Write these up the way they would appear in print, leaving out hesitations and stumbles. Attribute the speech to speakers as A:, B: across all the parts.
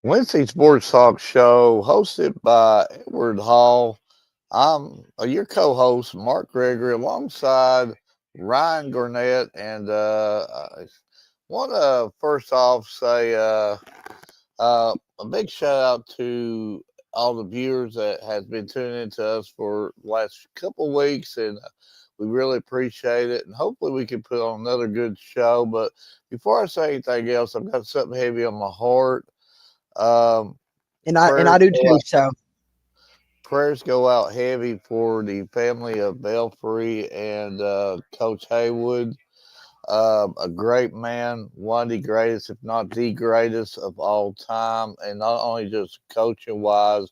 A: Wednesday Sports Talk Show, hosted by Edward Hall. I'm your co-host, Mark Gregory, alongside Ryan Garnett, and I want to first off say a big shout out to all the viewers that has been tuning into us for the last couple weeks, and we really appreciate it. And hopefully, we can put on another good show. But before I say anything else, I've got something heavy on my heart. Um,
B: And I
A: prayers
B: do
A: go
B: too.
A: out,
B: So
A: prayers go out heavy for the family of Belfry and Coach Haywood. A great man, one of the greatest, if not the greatest of all time, and not only just coaching wise,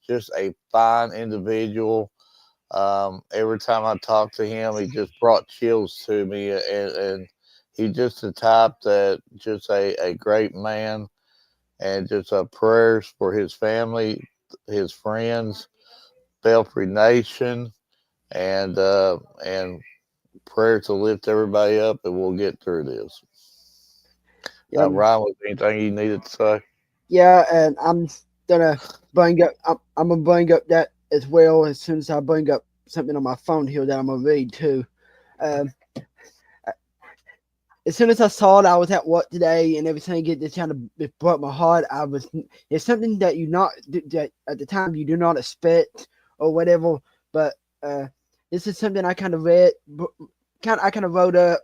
A: just a fine individual. Every time I talk to him, he just brought chills to me, and he's just the type that just a great man, and just prayers for his family, his friends, Belfry Nation, and prayer to lift everybody up, and we'll get through this.
B: yeah,
A: Ryan, was there anything you needed to say?
B: yeah, and I'm gonna bring up. I'm gonna bring up that as well as soon as I bring up something on my phone here that I'm gonna read too. Um, as soon as I saw it, I was at work today, and everything it just kind of it broke my heart. It's something that you not that at the time you do not expect or whatever, but uh, this is something I kind of read, I kind of wrote up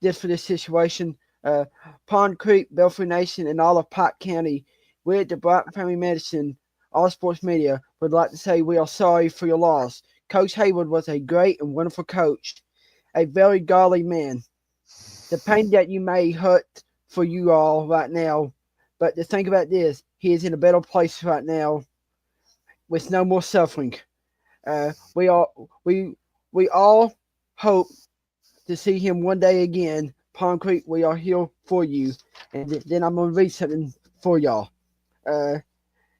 B: just for this situation. Uh, Pond Creek, Belfry Nation, and all of Pike County, we at the Bryant Family Medicine, all sports media, would like to say we are sorry for your loss. Coach Hayward was a great and wonderful coach, a very godly man. The pain that you may hurt for you all right now, but to think about this, he is in a better place right now with no more suffering. We all hope to see him one day again. Pond Creek, we are here for you. And then I'm going to read something for y'all. Uh,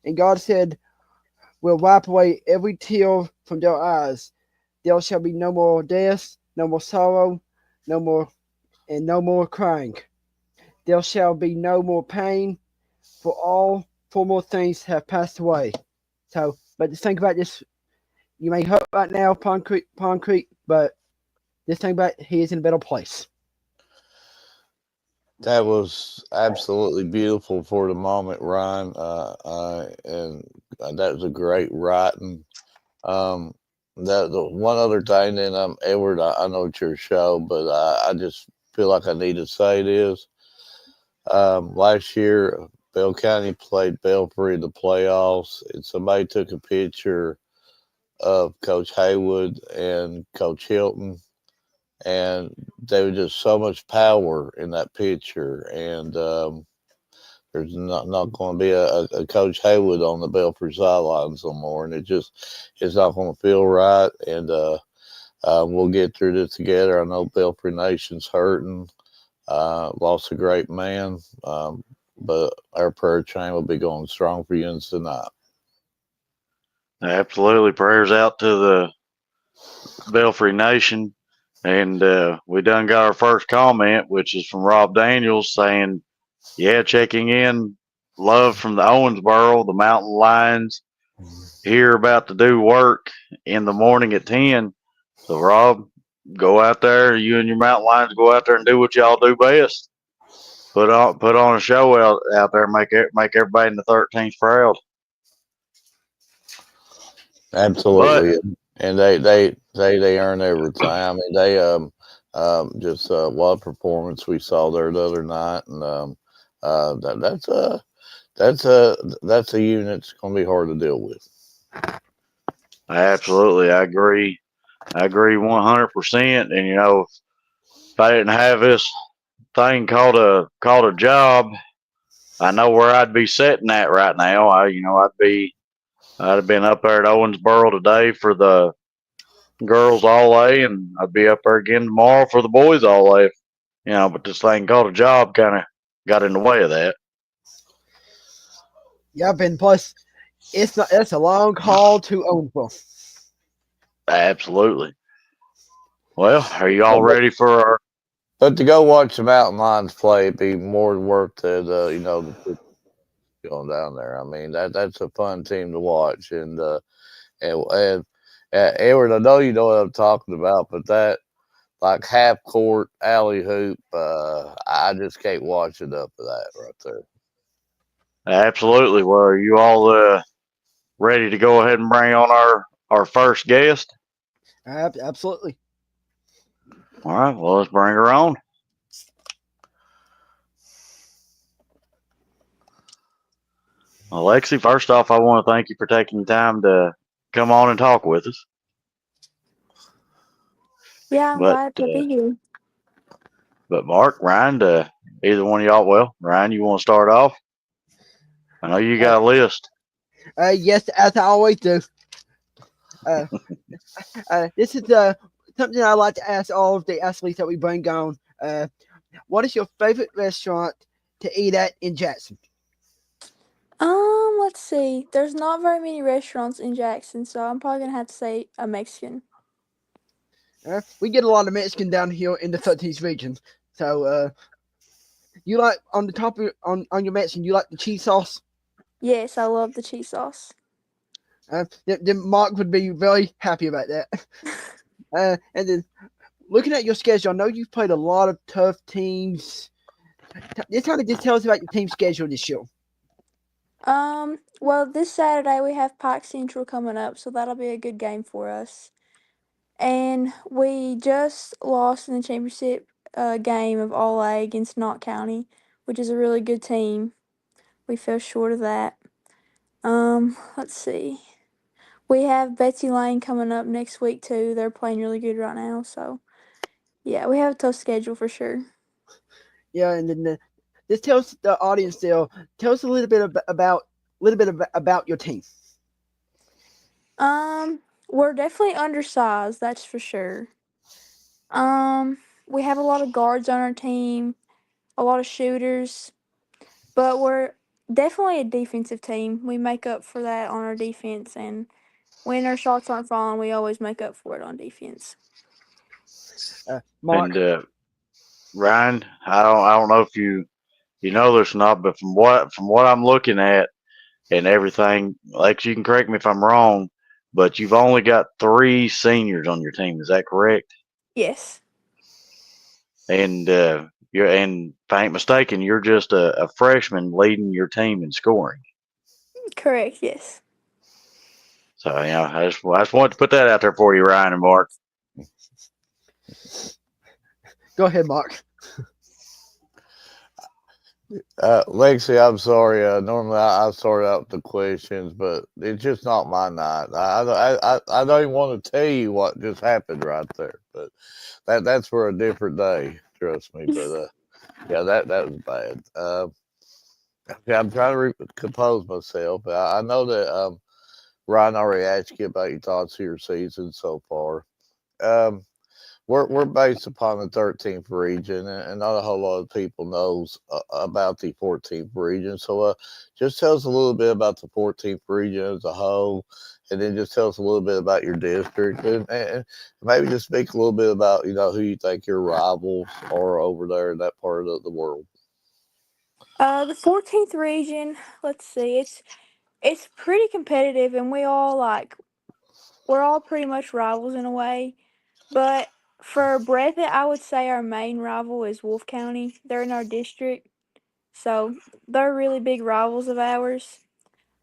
B: and God said, we'll wipe away every tear from their eyes. There shall be no more death, no more sorrow, no more, and no more crying. There shall be no more pain, for all former things have passed away. So, but just think about this. You may hurt right now, Pond Creek, but just think about he is in a better place.
A: That was absolutely beautiful for the moment, Ryan. And that was a great writing. Um, that the one other thing, then Edward, I know it's your show, but I just feel like I need to say this. Last year, Bell County played Belfry in the playoffs, and somebody took a picture of Coach Haywood and Coach Hilton, and there was just so much power in that picture. And there's not going to be a Coach Haywood on the Belfry sidelines no more, and it's not going to feel right. And we'll get through this together. I know Belfry Nation's hurting. Lost a great man, but our prayer chain will be going strong for you tonight.
C: Absolutely. Prayers out to the Belfry Nation. And we done got our first comment, which is from Rob Daniels saying, yeah, checking in. Love from the Owensboro, the Mountain Lions, here about to do work in the morning at 10. So, Rob, go out there. You and your Mountain Lions go out there and do what y'all do best. Put on a show out there, make everybody in the 13th proud. But
A: Absolutely, and they earn every time. I mean, they just what performance we saw there the other night, and that's a unit that's going to be hard to deal with.
C: absolutely, I agree. I agree 100%. And if I didn't have this thing called a job, I know where I'd be sitting at right now. I'd have been up there at Owensboro today for the girls all A, and I'd be up there again tomorrow for the boys all A. But this thing called a job kind of got in the way of that.
B: Yep, and plus it's a long haul to Owensboro.
C: Absolutely. Well, are you
A: But,
C: all
A: but
C: ready for our?
A: but to go watch the Mountain Lions play, it'd be more worth it. going down there. I mean, that's a fun team to watch. And Edward, I know you know what I'm talking about, but that like half court alley hoop, I just can't watch enough of that right there.
C: Absolutely. Well, are you all ready to go ahead and bring on our first guest?
B: Absolutely.
C: All right. Well, let's bring her on. Alexi, first off, I want to thank you for taking the time to come on and talk with us.
D: Yeah, I'm
C: But
D: glad to be here.
C: Mark, Ryan, either one of y'all, well, Ryan, you want to start off? I know you
B: Uh,
C: got a list.
B: yes, as I always do. Uh, this is something I like to ask all of the athletes that we bring on. What is your favorite restaurant to eat at in Jackson?
D: Let's see. There's not very many restaurants in Jackson, so I'm probably gonna have to say a Mexican.
B: We get a lot of Mexican down here in the Southeast region. So, you like on the top of on your Mexican, you like the cheese sauce?
D: Yes, I love the cheese sauce.
B: Then Mark would be very happy about that. And then looking at your schedule, I know you've played a lot of tough teams. This kind of just tell us about your team schedule this year.
D: Well, this Saturday we have Pike Central coming up, so that'll be a good game for us. And we just lost in the championship game of All A against Knott County, which is a really good team. We fell short of that. Let's see. We have Betsy Lane coming up next week too. They're playing really good right now, so yeah, we have a tough schedule for sure.
B: Yeah, and then just tell us the audience still. Tell us a little bit about your team.
D: We're definitely undersized, that's for sure. Um, we have a lot of guards on our team, a lot of shooters, but we're definitely a defensive team. We make up for that on our defense, and when our shots aren't falling, we always make up for it on defense.
C: And
B: Mark.
C: Ryan, I don't know if you know this or not, but from what I'm looking at and everything, Lex, you can correct me if I'm wrong, but you've only got three seniors on your team. Is that correct?
D: Yes,
C: And if I ain't mistaken, you're just a freshman leading your team in scoring.
D: correct. Yes.
C: So I just wanted to put that out there for you, Ryan and Mark.
B: Go ahead, Mark.
A: Lexi, I'm sorry. Normally I sort out the questions, but it's just not my night. I don't even want to tell you what just happened right there, but that's for a different day. Trust me. But yeah, that was bad. Okay, I'm trying to compose myself. I know that Ryan already asked you about your thoughts of your season so far. Um, we're based upon the 13th region, and not a whole lot of people knows about the 14th region. So, just tell us a little bit about the 14th region as a whole, and then just tell us a little bit about your district, and maybe just speak a little bit about who you think your rivals are over there in that part of the world.
D: The 14th region. Let's see. It's pretty competitive, and we're all pretty much rivals in a way. But for Breathitt, I would say our main rival is Wolf County. They're in our district, so they're really big rivals of ours.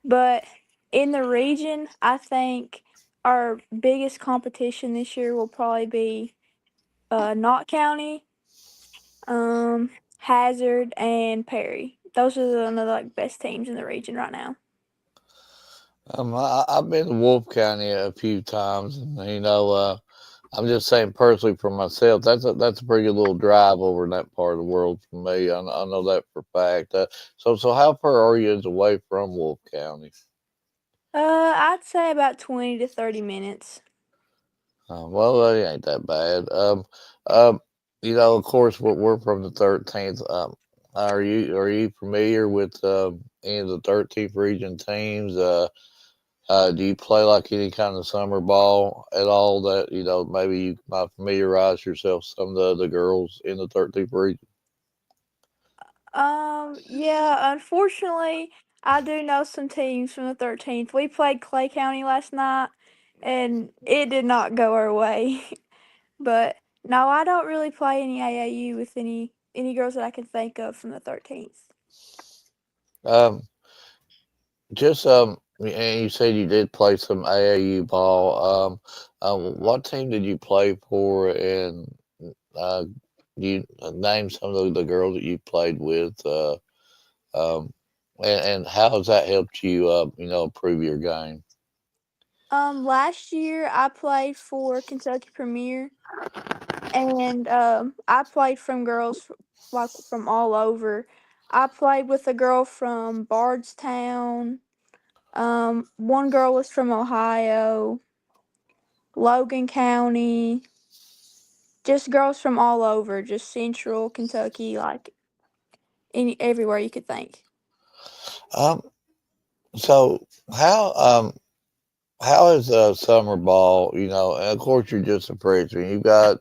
D: But in the region, I think our biggest competition this year will probably be Knott County, Hazard, and Perry. Those are one of the best teams in the region right now.
A: I've been to Wolf County a few times, and I'm just saying personally for myself, that's a pretty good little drive over in that part of the world for me. I know that for a fact. So how far are you away from Wolf County?
D: I'd say about 20 to 30 minutes.
A: Well, that ain't that bad. Um, of course, we're from the 13th. Are you familiar with any of the 13th region teams? Do you play like any kind of summer ball at all that, maybe you might familiarize yourself with some of the other girls in the 13th region?
D: Yeah, unfortunately, I do know some teams from the 13th. We played Clay County last night, and it did not go our way. But no, I don't really play any AAU with any girls that I can think of from the 13th.
A: Um, just and you said you did play some AAU ball. What team did you play for? And uh, you name some of the girls that you played with. Um, and how has that helped you? Improve your game.
D: Last year I played for Kentucky Premier, and I played from girls like from all over. I played with a girl from Bardstown. One girl was from Ohio, Logan County, just girls from all over, just central Kentucky, like everywhere you could think.
A: Um, so how is summer ball? And of course you're just a freshman. You've got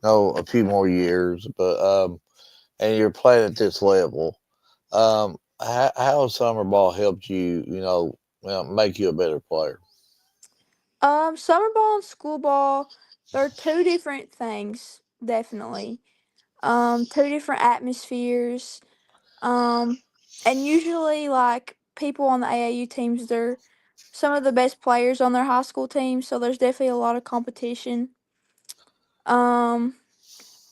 A: a few more years, but and you're playing at this level. How has summer ball helped you? Make you a better player.
D: Summer ball and school ball, they're two different things, definitely. Two different atmospheres. Um, and usually, like people on the AAU teams, they're some of the best players on their high school team, so there's definitely a lot of competition. Um,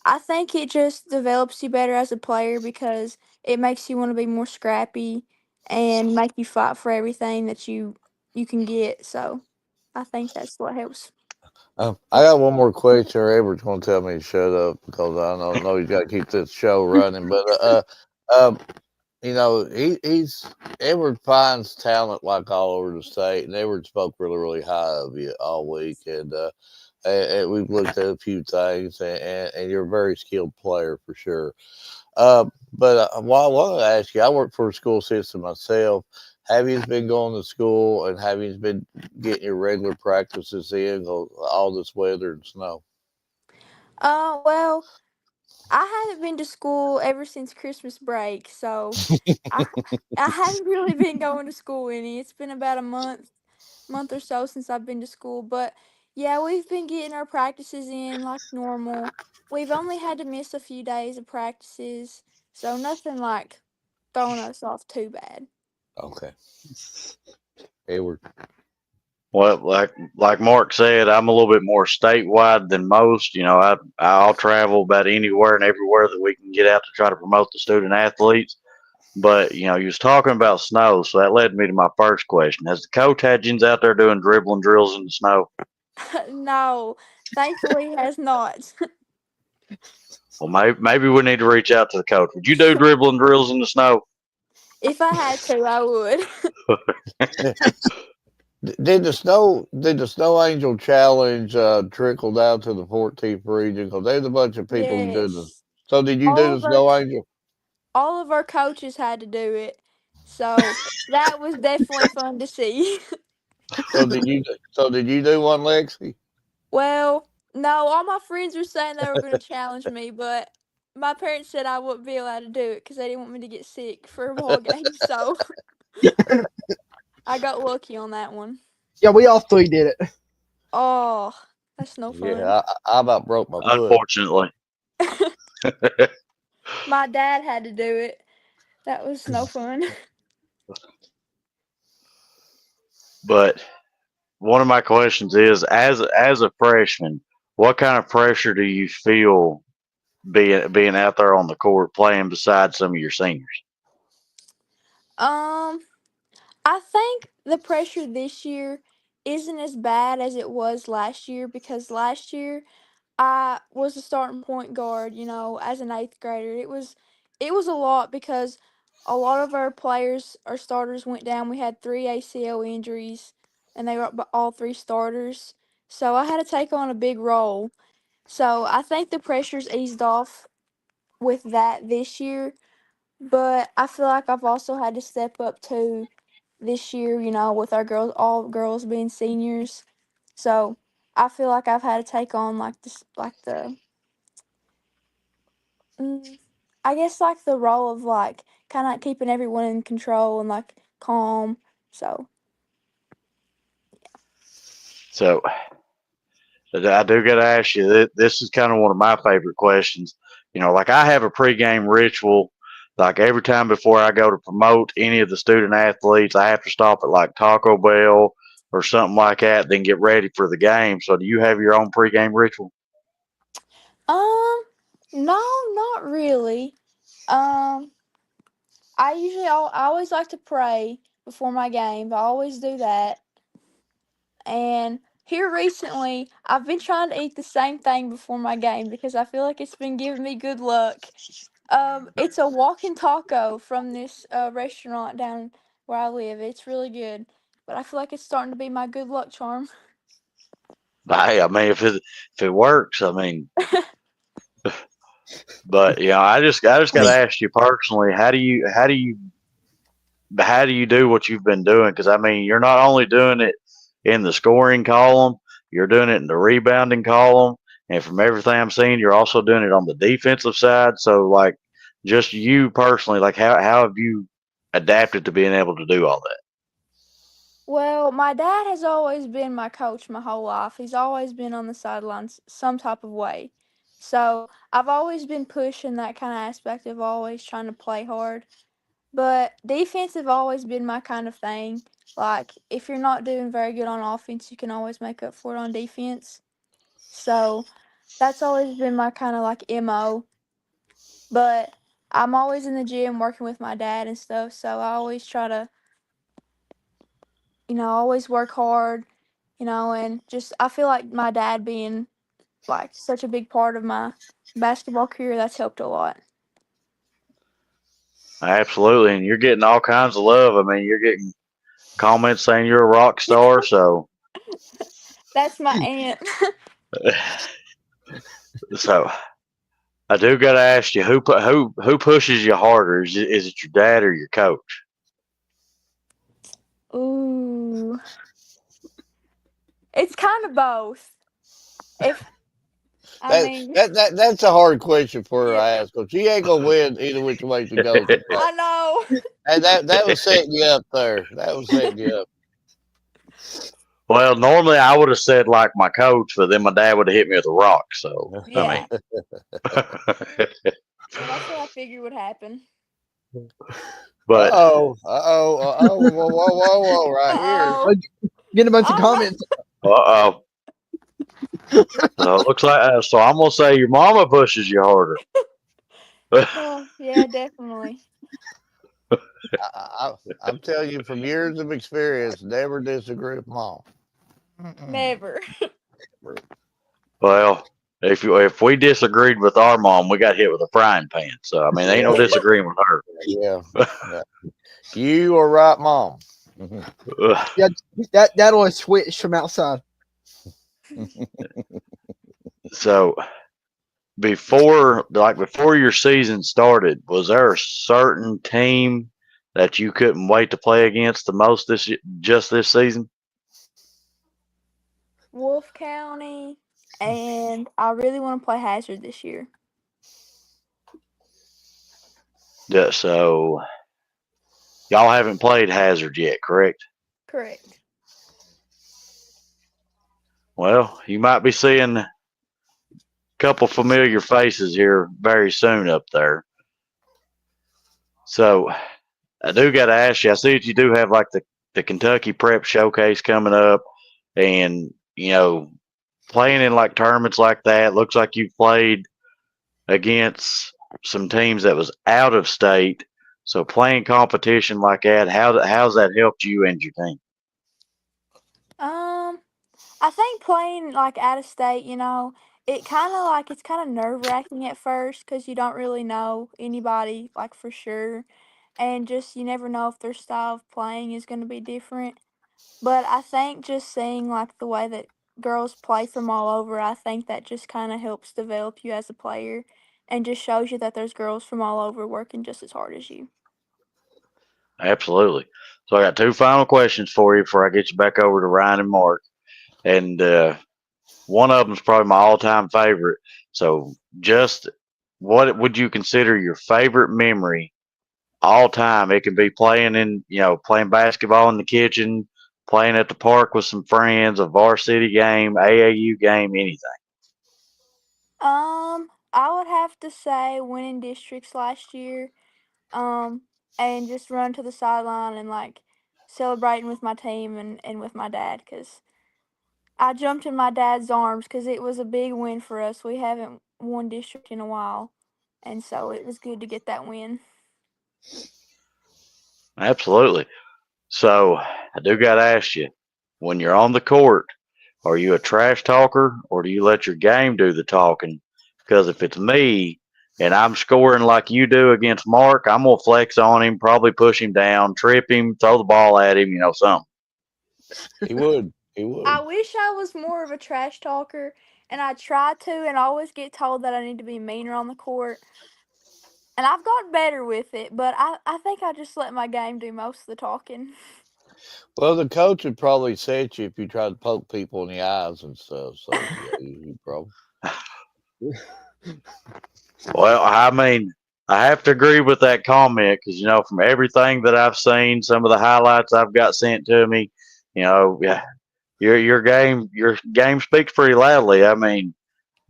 D: I think it just develops you better as a player because it makes you want to be more scrappy and make you fight for everything that you can get. So I think that's what helps.
A: I got one more question. Or Edward's going to tell me to shut up because I know he's got to keep this show running. But um, he's Edward finds talent like all over the state, and Edward spoke really high of you all week, and we've looked at a few things, and you're a very skilled player for sure. But what I wanted to ask you, I work for a school system myself. Have you been going to school and have you been getting your regular practices in 'cause all this weather and snow?
D: Well, I haven't been to school ever since Christmas break, so I I haven't really been going to school any. It's been about a month or so since I've been to school, but yeah, we've been getting our practices in like normal. We've only had to miss a few days of practices, so nothing like throwing us off too bad.
A: Okay, Edward.
C: Well, like Mark said, I'm a little bit more statewide than most. I'll travel about anywhere and everywhere that we can get out to try to promote the student athletes. But you was talking about snow, so that led me to my first question: has the coach had you out there doing dribbling drills in the snow?
D: No, thankfully he has not.
C: Well, maybe we need to reach out to the coach. Would you do dribbling drills in the snow?
D: If I had to, I would.
A: Did the Snow Angel Challenge trickle down to the 14th region? Because there's a bunch of people who do this.
D: Yes.
A: So did you do
D: All
A: the
D: of our
A: Snow Angel?
D: all of our coaches had to do it. So that was definitely fun to see.
A: So did you do one, Lexi?
D: Well, no, all my friends were saying they were going to challenge me, but my parents said I wouldn't be allowed to do it because they didn't want me to get sick for a ball game. So I got lucky on that one.
B: Yeah, we all three did it.
D: Oh, that's no fun.
A: Yeah, I about broke my foot.
C: Unfortunately.
D: My dad had to do it. That was no fun.
C: But one of my questions is, as a freshman, what kind of pressure do you feel being out there on the court playing beside some of your seniors?
D: Um, I think the pressure this year isn't as bad as it was last year because last year I was a starting point guard, as an eighth grader. It was a lot because a lot of our players, our starters went down. We had three ACL injuries, and they were all three starters. So I had to take on a big role. So I think the pressure's eased off with that this year. But I feel like I've also had to step up too this year, with our girls, all girls being seniors. So I feel like I've had to take on like this, like mm, I guess like the role of like kind of keeping everyone in control and like calm. So
C: So I do got to ask you. This is kind of one of my favorite questions. Like I have a pregame ritual. Like every time before I go to promote any of the student athletes, I have to stop at like Taco Bell or something like that, then get ready for the game. So, do you have your own pregame ritual?
D: um, no, not really. Um, I always like to pray before my game. I always do that. And here recently, I've been trying to eat the same thing before my game because I feel like it's been giving me good luck. It's a walking taco from this restaurant down where I live. It's really good, but I feel like it's starting to be my good luck charm.
C: Hey, I mean, if it works, I mean, but I just got to ask you personally, how do you do what you've been doing? Because I mean, you're not only doing it in the scoring column, you're doing it in the rebounding column, and from everything I'm seeing, you're also doing it on the defensive side. So, like, just you personally, like, how have you adapted to being able to do all that?
D: Well, my dad has always been my coach my whole life. He's always been on the sidelines some type of way. So I've always been pushing that kind of aspect of always trying to play hard. But defense have always been my kind of thing. Like if you're not doing very good on offense, you can always make up for it on defense. So that's always been my kind of like MO. But I'm always in the gym working with my dad and stuff, so I always try to, always work hard, and just I feel like my dad being like such a big part of my basketball career, that's helped a lot.
C: Absolutely, and you're getting all kinds of love. I mean, you're getting comments saying you're a rock star. So,
D: That's my aunt.
C: so I do got to ask you, who pushes you harder? Is it your dad or your coach?
D: Ooh, it's kind of both. If I
A: That,
D: mean,
A: that's a hard question for her to
D: yeah,
A: ask because she ain't gonna win either which way she goes with that.
D: I know.
A: And that was setting you up there. That was setting you up.
C: Well, normally I would have said like my coach, but then my dad would have hit me with a rock. So I
D: Yeah,
C: mean,
D: yeah, that's what I figured would happen.
C: but
A: Whoa, whoa, right here.
D: Uh-oh.
B: Get a bunch of
D: All right.
B: comments.
C: oh, so it looks like so I'm gonna say your mama pushes you harder.
D: Oh, yeah, definitely.
A: I'm telling you from years of experience, never disagree with mom.
D: Never.
C: Well, if we disagreed with our mom, we got hit with a frying pan. So I mean, ain't no
A: Yeah,
C: disagreeing with her.
A: yeah. You are right, mom.
B: Yeah, that always switch from outside.
C: So before your season started, was there a certain team that you couldn't wait to play against the most just this season?
D: Wolf County, and I really want to play Hazard this year.
C: Yeah, so y'all haven't played Hazard yet, correct?
D: Correct.
C: Well, you might be seeing a couple familiar faces here very soon up there. So I do got to ask you. I see that you do have like the Kentucky Prep Showcase coming up, and playing in like tournaments like that. Looks like you've played against some teams that was out of state. So playing competition like that, how's that helped you and your team?
D: Um, I think playing like out of state, it's kind of nerve wracking at first because you don't really know anybody like for sure, and just you never know if their style of playing is going to be different. But I think just seeing like the way that girls play from all over, I think that just kind of helps develop you as a player, and just shows you that there's girls from all over working just as hard as you.
C: Absolutely. So I got two final questions for you before I get you back over to Ryan and Mark. And one of them is probably my all-time favorite. So just what would you consider your favorite memory all time. It can be playing playing basketball in the kitchen, playing at the park with some friends, a varsity game, AAU game, anything.
D: I would have to say winning districts last year. Um, and just run to the sideline and like celebrating with my team and with my dad because I jumped in my dad's arms because it was a big win for us. We haven't won district in a while, and so it was good to get that win.
C: Absolutely. So I do got to ask you, when you're on the court, are you a trash talker or do you let your game do the talking? Because if it's me and I'm scoring like you do against Mark, I'm gonna flex on him, probably push him down, trip him, throw the ball at him, something.
A: He would. He
D: I
A: would.
D: wish I was more of a trash talker, and I try to, and I always get told that I need to be meaner on the court. And I've gotten better with it, but I think I just let my game do most of the talking.
A: Well, the coach would probably set you if you tried to poke people in the eyes and stuff. So yeah, you probably.
C: Well, I mean, I have to agree with that comment because from everything that I've seen, some of the highlights I've got sent to me, yeah, your game speaks pretty loudly. I mean,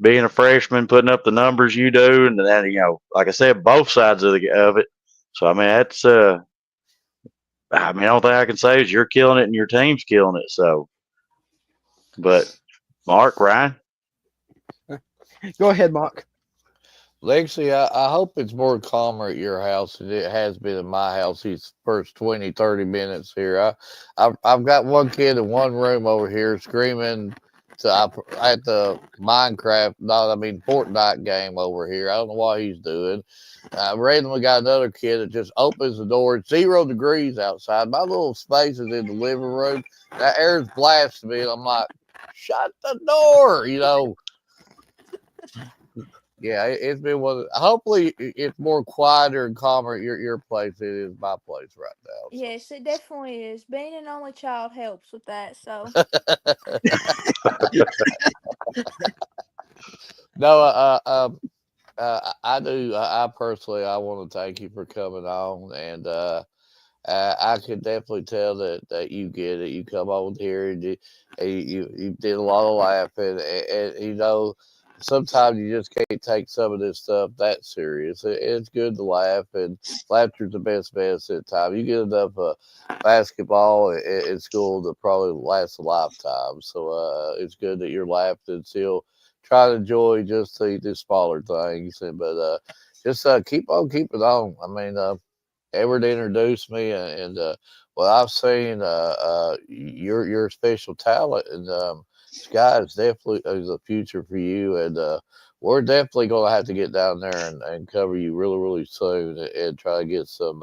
C: being a freshman, putting up the numbers you do, and then like I said, both sides of it. So I mean, that's I mean, the only thing I can say is you're killing it and your team's killing it. So, but Mark, Ryan,
B: Go ahead, Mark.
A: Lexi, I hope it's more calmer at your house than it has been in my house these first 20, 30 minutes here. I've got one kid in one room over here screaming at the Minecraft, no, I mean Fortnite game over here. I don't know what he's doing. I randomly got another kid that just opens the door. It's 0 degrees outside. My little space is in the living room. That air's blasting me, and I'm like, shut the door. Yeah, it's been one. Hopefully, it's more quieter and calmer at your place than it is my place right now.
D: Yes, it definitely is. Being an only child helps with that. So,
A: So no, I do. I personally, I want to thank you for coming on, and I can definitely tell that you get it. You come on here and you did a lot of laughing, and sometimes you just can't take some of this stuff that serious. It's good to laugh, and laughter's the best medicine at time. You get enough basketball in school to probably last a lifetime. So it's good that you're laughing and still try to enjoy just the smaller things. But just keep on keeping on. I mean, Edward introduced me, and well, I've seen your special talent, and Sky is a future for you, and we're definitely going to have to get down there and cover you really, really soon, and try to get some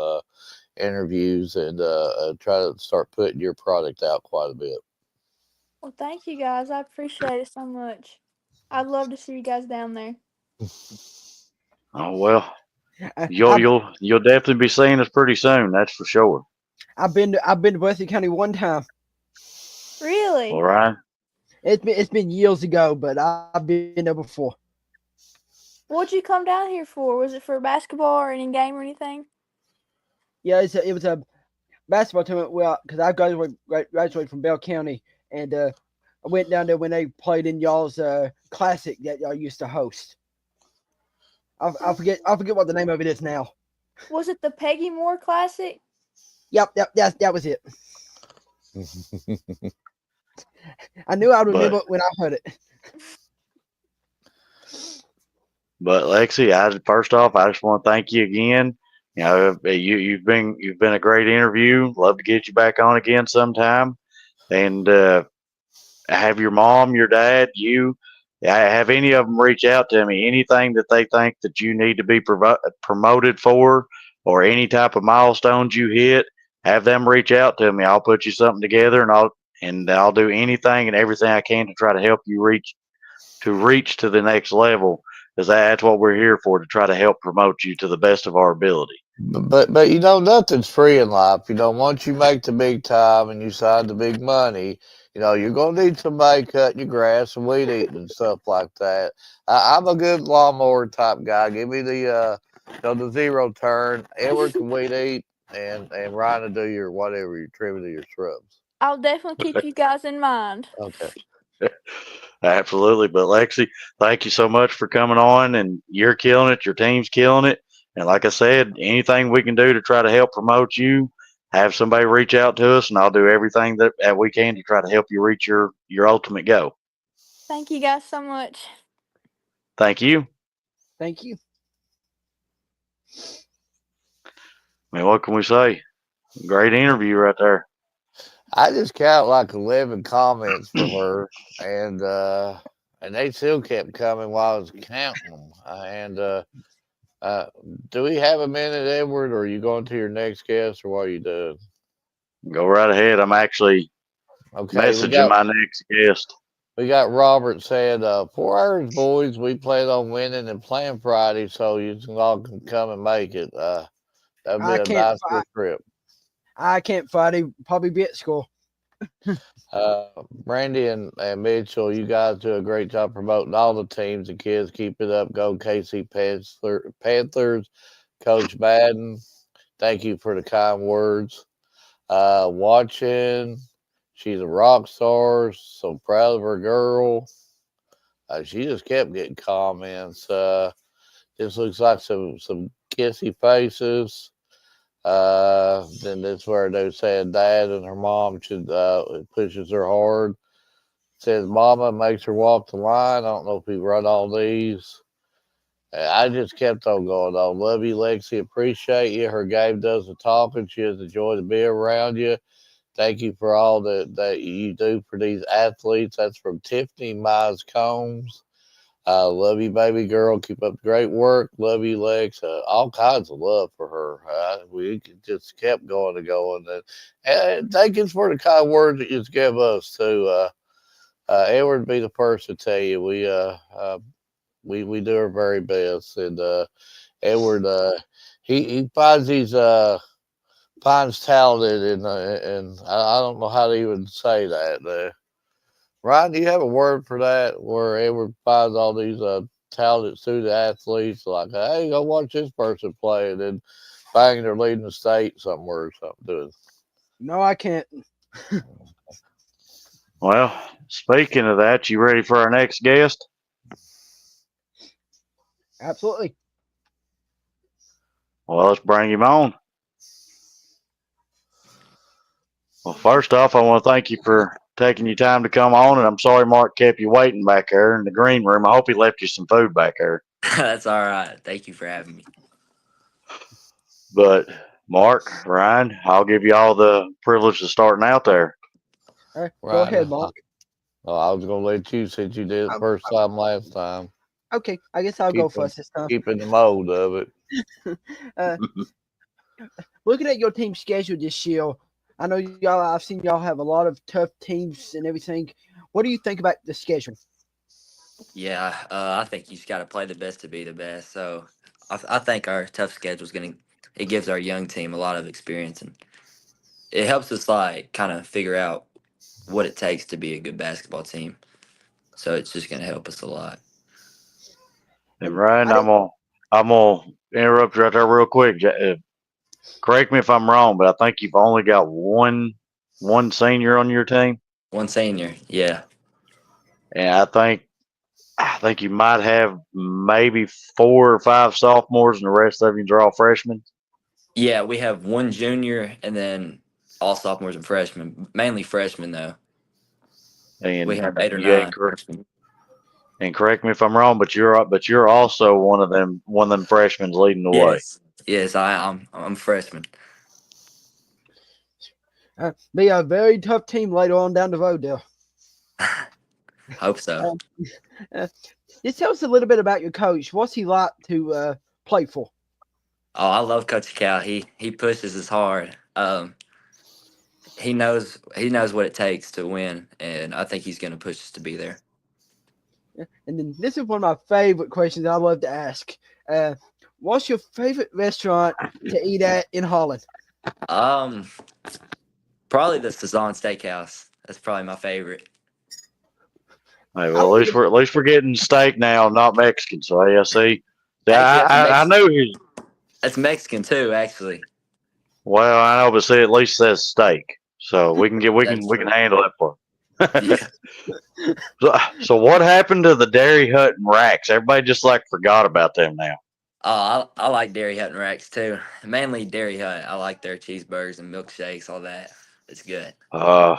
A: interviews and try to start putting your product out quite a bit.
D: well, thank you guys. I appreciate it so much. I'd love to see you guys down there.
C: oh well,
B: I,
C: you'll
B: I've
C: you'll you'll definitely be seeing us pretty soon. That's for sure.
B: I've been to Wesley County one time.
C: All
D: Really?
C: right.
B: It's been years ago, but I've been there before.
D: What'd you come down here for? Was it for basketball or any game or anything?
B: Yeah, it was a basketball tournament. Well, because I graduated from Bell County, and I went down there when they played in y'all's classic that y'all used to host.
D: Oh,
B: I forget what the name of it is now.
D: was it the Peggy Moore Classic?
B: Yep, that was it. I knew I'd
C: But
B: remember when I heard it.
C: but Lexi, first off, I just want to thank you again. You've been a great interview. Love to get you back on again sometime, and have your mom, your dad, have any of them reach out to me. Anything that they think that you need to be promoted for, or any type of milestones you hit, have them reach out to me. I'll put you something together, and I'll do anything and everything I can to try to help you reach to the next level. Because that's what we're here for, to try to help promote you to the best of our ability.
A: But nothing's free in life. Once you make the big time and you sign the big money, you're gonna need somebody cutting your grass and weed eating and stuff like that. I'm a good lawnmower type guy. Give me So the zero turn. Edward can weed eat, and Ryan will do your whatever your trimming of your shrubs.
D: I'll definitely keep you guys in mind.
A: Okay.
C: Absolutely. But Lexi, thank you so much for coming on, and you're killing it. Your team's killing it. And like I said, anything we can do to try to help promote you, have somebody reach out to us, and I'll do everything that we can to try to help you reach your ultimate goal.
D: Thank you guys so much.
C: Thank you.
B: Thank you.
C: I mean, what can we say? Great interview right there.
A: I just count like 11 comments for her, and they still kept coming while I was counting them. Uh, do we have a minute, Edward, or are you going to your next guest, or what are you doing?
C: Go right ahead. I'm actually
A: Okay,
C: messaging my next guest.
A: we got Robert saying, 4 hours, boys. We plan on winning and playing Friday, so you all can come and make it. That'd be
B: I
A: a
B: can't
A: nice
B: fight.
A: little trip.
B: I can't fight. He probably be at school.
A: Brandy and Mitchell, you guys do a great job promoting all the teams and kids. Keep it up. Go KC Panthers. Coach Madden, thank you for the kind words. Watching, she's a rock star. So proud of her girl. She just kept getting comments. This looks like some kissy faces. Then that's where they said dad and her mom should pushes her hard. Says mama makes her walk the line. I don't know if we run all these. I just kept on going on. Love you, Lexi. Appreciate you. Her game does the talking. She has the joy to be around you. Thank you for all that you do for these athletes. That's from Tiffany Mize Combs. Love you, baby girl. Keep up the great work. Love you, Lex. All kinds of love for her. We just kept going and going. And thank you for the kind words that you just gave us, too. Edward be the first to tell you we do our very best. And Edward, he finds these finds talented, and I don't know how to even say that. Ryan, do you have a word for that? Where Edward finds all these talented student athletes, like, hey, go watch this person play, and then bang, they're leading the state somewhere or something. Doing.
B: No, I can't.
C: Well, speaking of that, you ready for our next guest?
B: Absolutely.
C: Well, let's bring him on. Well, first off, I want to thank you for taking your time to come on, and I'm sorry Mark kept you waiting back there in the green room. I hope he left you some food back there.
E: That's all right. Thank you for having me.
C: But Mark, Ryan, I'll give you all the privilege of starting out there.
B: All right, go
A: Ryan,
B: ahead, Mark.
A: I was gonna let you since you did it
B: Um,
A: first time last time.
B: Okay, I guess I'll go first this time.
A: Keeping the mold of it.
B: Uh, Looking at your team schedule this year, I know y'all. I've seen y'all have a lot of tough teams and everything. What do you think about the schedule?
E: Yeah, I think you just got to play the best to be the best. So I think our tough schedule is going to, it gives our young team a lot of experience, and it helps us like kind of figure out what it takes to be a good basketball team. So it's just going to help us a lot.
C: And Ryan, I'm gonna interrupt you right there real quick. Correct me if I'm wrong, but I think you've only got one senior on your team,
E: One senior, yeah.
C: and I think you might have maybe 4 or 5 sophomores, and the rest of you are all freshmen.
E: Yeah, we have one junior and then all sophomores and freshmen, mainly freshmen though.
C: And
E: We have 8 or
C: you
E: 9
C: ain't
E: freshmen.
C: and correct me if I'm wrong, but you're also one of them freshmen leading the way.
E: Yes, I'm a freshman.
B: Be a very tough team later on down the road there.
E: Hope so.
B: Uh, just tell us a little bit about your coach. What's he like to play for?
E: Oh, I love Coach Cal. He pushes us hard. He knows what it takes to win, and I think he's going to push us to be there.
B: And then this is one of my favorite questions I love to ask. What's your favorite restaurant to eat at in Holland?
E: Probably the Cezanne Steakhouse. That's probably my favorite.
C: Hey, well, at least we're getting steak now, not Mexican. So yeah, see,
E: Hey, yeah,
C: I knew he
E: That's Mexican too, actually.
C: Well, I know, but see, at least it says steak, so we can get
E: That's
C: we can
E: true.
C: handle that part.
E: Yeah.
C: So what happened to the Dairy Hut and Racks? Everybody just like forgot about them now.
E: Oh, I like Dairy Hut and Rex too. Mainly Dairy Hut. I like their cheeseburgers and milkshakes, all that. It's good.
C: Uh,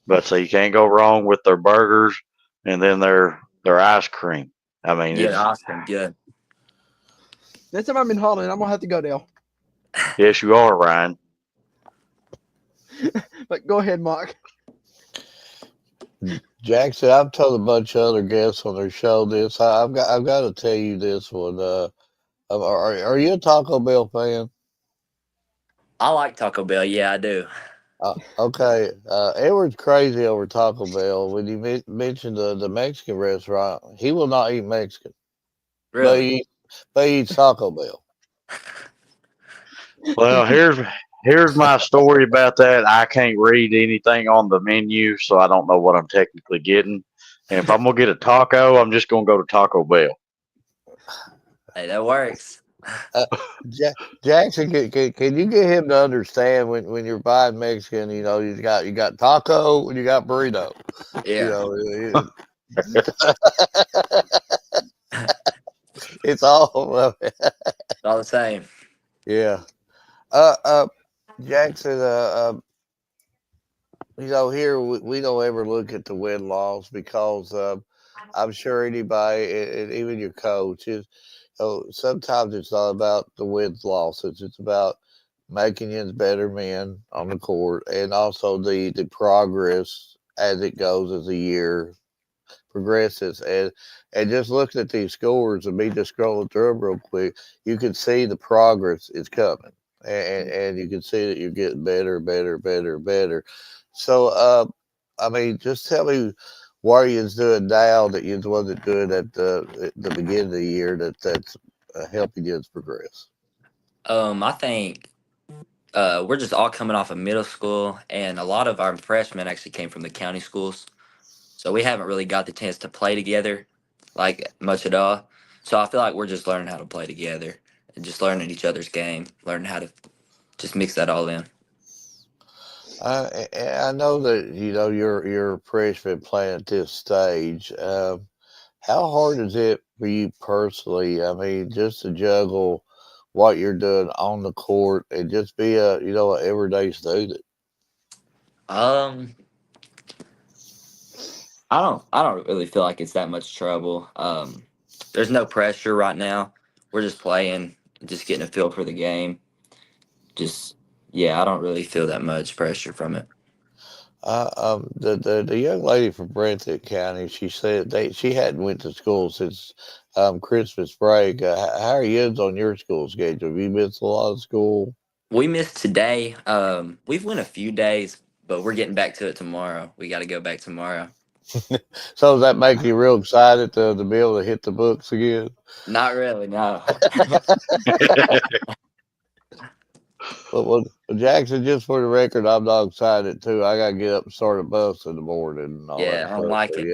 C: but so you can't go wrong with their burgers and then their ice cream. I mean,
E: Yeah,
C: it's
E: awesome. Good.
B: Next time I'm in Holland, I'm gonna have to go there.
C: yes, you are, Ryan.
B: But go ahead, Mark.
A: Jackson, I've told a bunch of other guests on their show this. I've got to tell you this one. Are you a Taco Bell fan?
E: I like Taco Bell. Yeah, I do.
A: Okay. Edward's crazy over Taco Bell. When you mentioned the Mexican restaurant, he will not eat Mexican, but
E: Really.
A: but he eats Taco Bell.
C: Well, here's my story about that. I can't read anything on the menu, so I don't know what I'm technically getting. And if I'm gonna get a taco, I'm just gonna go to Taco Bell.
E: Hey, that works.
A: Uh, Jackson, can you get him to understand when you're buying Mexican? You know, you got taco and you got burrito. You
E: Yeah.
A: know, it's all
E: All the same.
A: yeah. Uh, uh, Jackson. You know, here we don't ever look at the win loss because I'm sure anybody, and even your coach, is. Sometimes it's not about the wins losses. It's about making you better men on the court, and also the progress as it goes as the year progresses. And just looking at these scores and me just scrolling through them real quick, you can see the progress is coming, and you can see that you're getting better, better, better, better. So, I mean, just tell me what you're doing now that you wasn't doing at the beginning of the year that's helping you to progress.
E: I think we're just all coming off of middle school, and a lot of our freshmen actually came from the county schools. So we haven't really got the chance to play together like much at all. So I feel like we're just learning how to play together and just learning each other's game, learning how to just mix that all in.
A: I know that you know you're a freshman playing at this stage. How hard is it for you personally? I mean, just to juggle what you're doing on the court and just be a an everyday student.
E: Um, I don't really feel like it's that much trouble. There's no pressure right now. We're just playing, just getting a feel for the game. Just yeah, I don't really feel that much pressure from it.
A: The young lady from Bryant County, she said she hadn't went to school since Christmas break. How are you on your school schedule? Have you missed a lot of school?
E: We missed today. We've went a few days, but we're getting back to it tomorrow. We got to go back tomorrow.
A: So does that make you real excited to be able to hit the books again?
E: Not really, no.
A: Well, Jackson, just for the record, I'm not excited too. I gotta get up and start a bus in the morning and all
E: Yeah,
A: that
E: I don't
A: stuff.
E: like
A: So
E: it.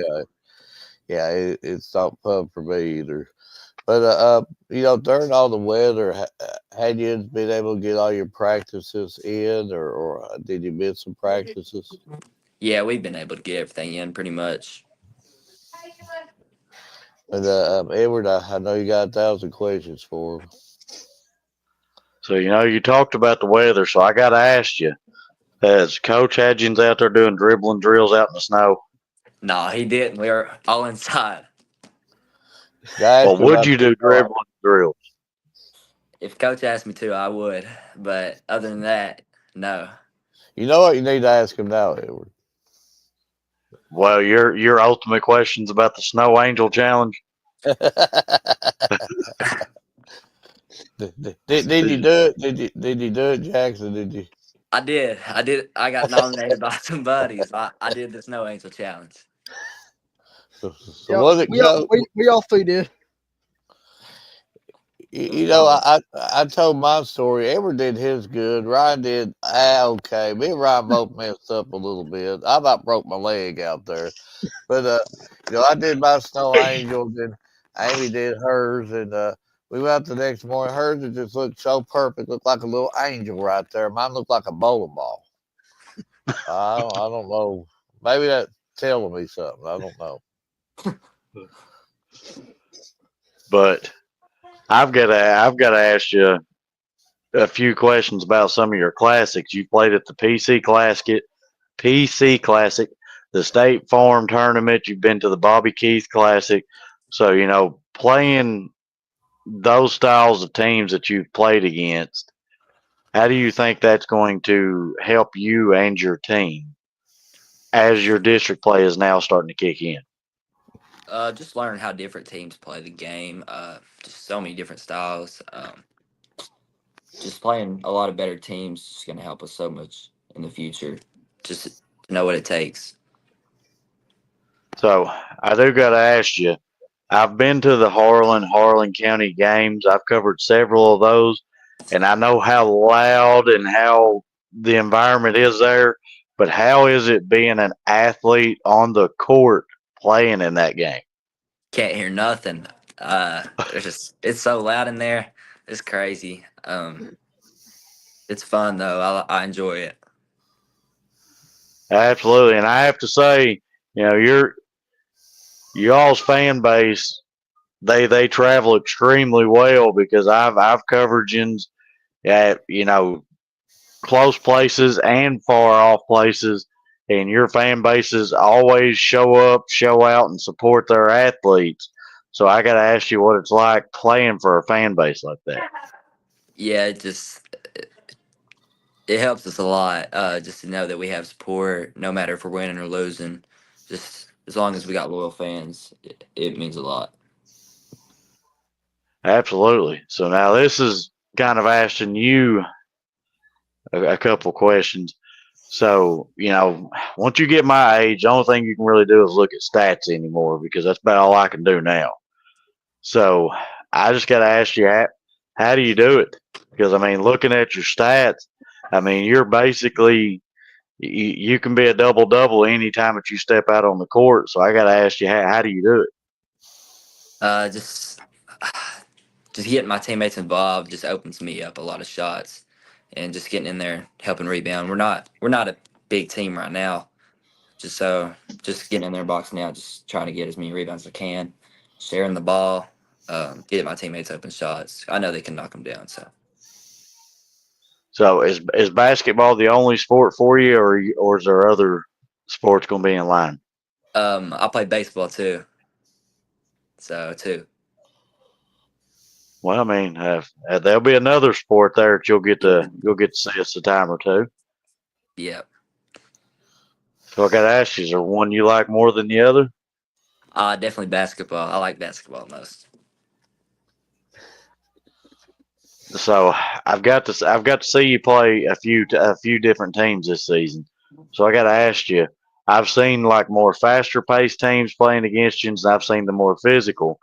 A: yeah, it's not fun for me either. But during all the weather, had you been able to get all your practices in, or did you miss some practices?
E: Yeah, we've been able to get everything in pretty much.
A: And Edward, I know you got 1,000 questions for him.
C: So you talked about the weather, so I got to ask you: has Coach Hadgens out there doing dribbling drills out in the snow?
E: No, he didn't. We were all inside.
A: I
C: Well,
A: asked you
C: would
A: about
C: you
A: the
C: do
A: snow.
C: dribbling drills?
E: If coach asked me to, I would. But other than that, no.
A: You know what you need to ask him now, Edward.
C: Well, your ultimate questions about the Snow Angel Challenge.
A: Did you do it? Did you do it, Jackson? Did you?
E: I did. I did. I got nominated by some buddies. I did the Snow Angel Challenge.
A: So
B: Yeah,
A: was it go?
B: we all three did.
E: It was
A: You know,
E: fun.
A: I told my story. Edward did his good. Ryan did okay. Me and Ryan both messed up a little bit. I about broke my leg out there, but I did my snow angels and Amy did hers, and We went out the next morning. Hers it just looked so perfect. Looked like a little angel right there. Mine looked like a bowling ball. I don't know. Maybe that's telling me something. I don't know.
C: But I've got to ask you a few questions about some of your classics. You played at the PC Classic, the State Farm Tournament. You've been to the Bobby Keith Classic. So playing those styles of teams that you've played against, how do you think that's going to help you and your team as your district play is now starting to kick in?
E: Just learn how different teams play the game. Just so many different styles. Just playing a lot of better teams is going to help us so much in the future. Just to know what it takes.
C: So I do got to ask you. I've been to the Harlan County games. I've covered several of those, and I know how loud and how the environment is there. But how is it being an athlete on the court playing in that game?
E: Can't hear nothing. It's so loud in there. It's crazy. It's fun though. I enjoy it.
C: Absolutely, and I have to say, y'all's fan base, they travel extremely well because I've covered at close places and far off places, and your fan bases always show up, show out, and support their athletes. So I got to ask you what it's like playing for a fan base like that.
E: Yeah, it helps us a lot. Just to know that we have support, no matter if we're winning or losing. Just as long as we got loyal fans, it means a lot.
C: Absolutely. So now this is kind of asking you a couple questions. So, once you get my age, the only thing you can really do is look at stats anymore because that's about all I can do now. So, I just got to ask you, how do you do it? Because, I mean, looking at your stats, I mean, you're basically, you can be a double double anytime that you step out on the court. So, I got to ask you, how do you do it?
E: Uh, just just getting my teammates involved just opens me up a lot of shots, and just getting in there helping rebound. We're not a big team right now. Just getting in their box now, just trying to get as many rebounds as I can, sharing the ball, getting my teammates open shots. I know they can knock them down. So
C: So, is basketball the only sport for you, or is there other sports going to be in line?
E: I play baseball too. So too.
C: Well, I mean, there'll be another sport there that
E: Yeah.
C: you'll get to see us a time or two.
E: Yeah.
C: So I got to ask you, is there one you like more than the other?
E: Definitely basketball. I like basketball most.
C: So I've got to see you play a few different teams this season. So I got to ask you, I've seen like more faster paced teams playing against you, and I've seen the more physical.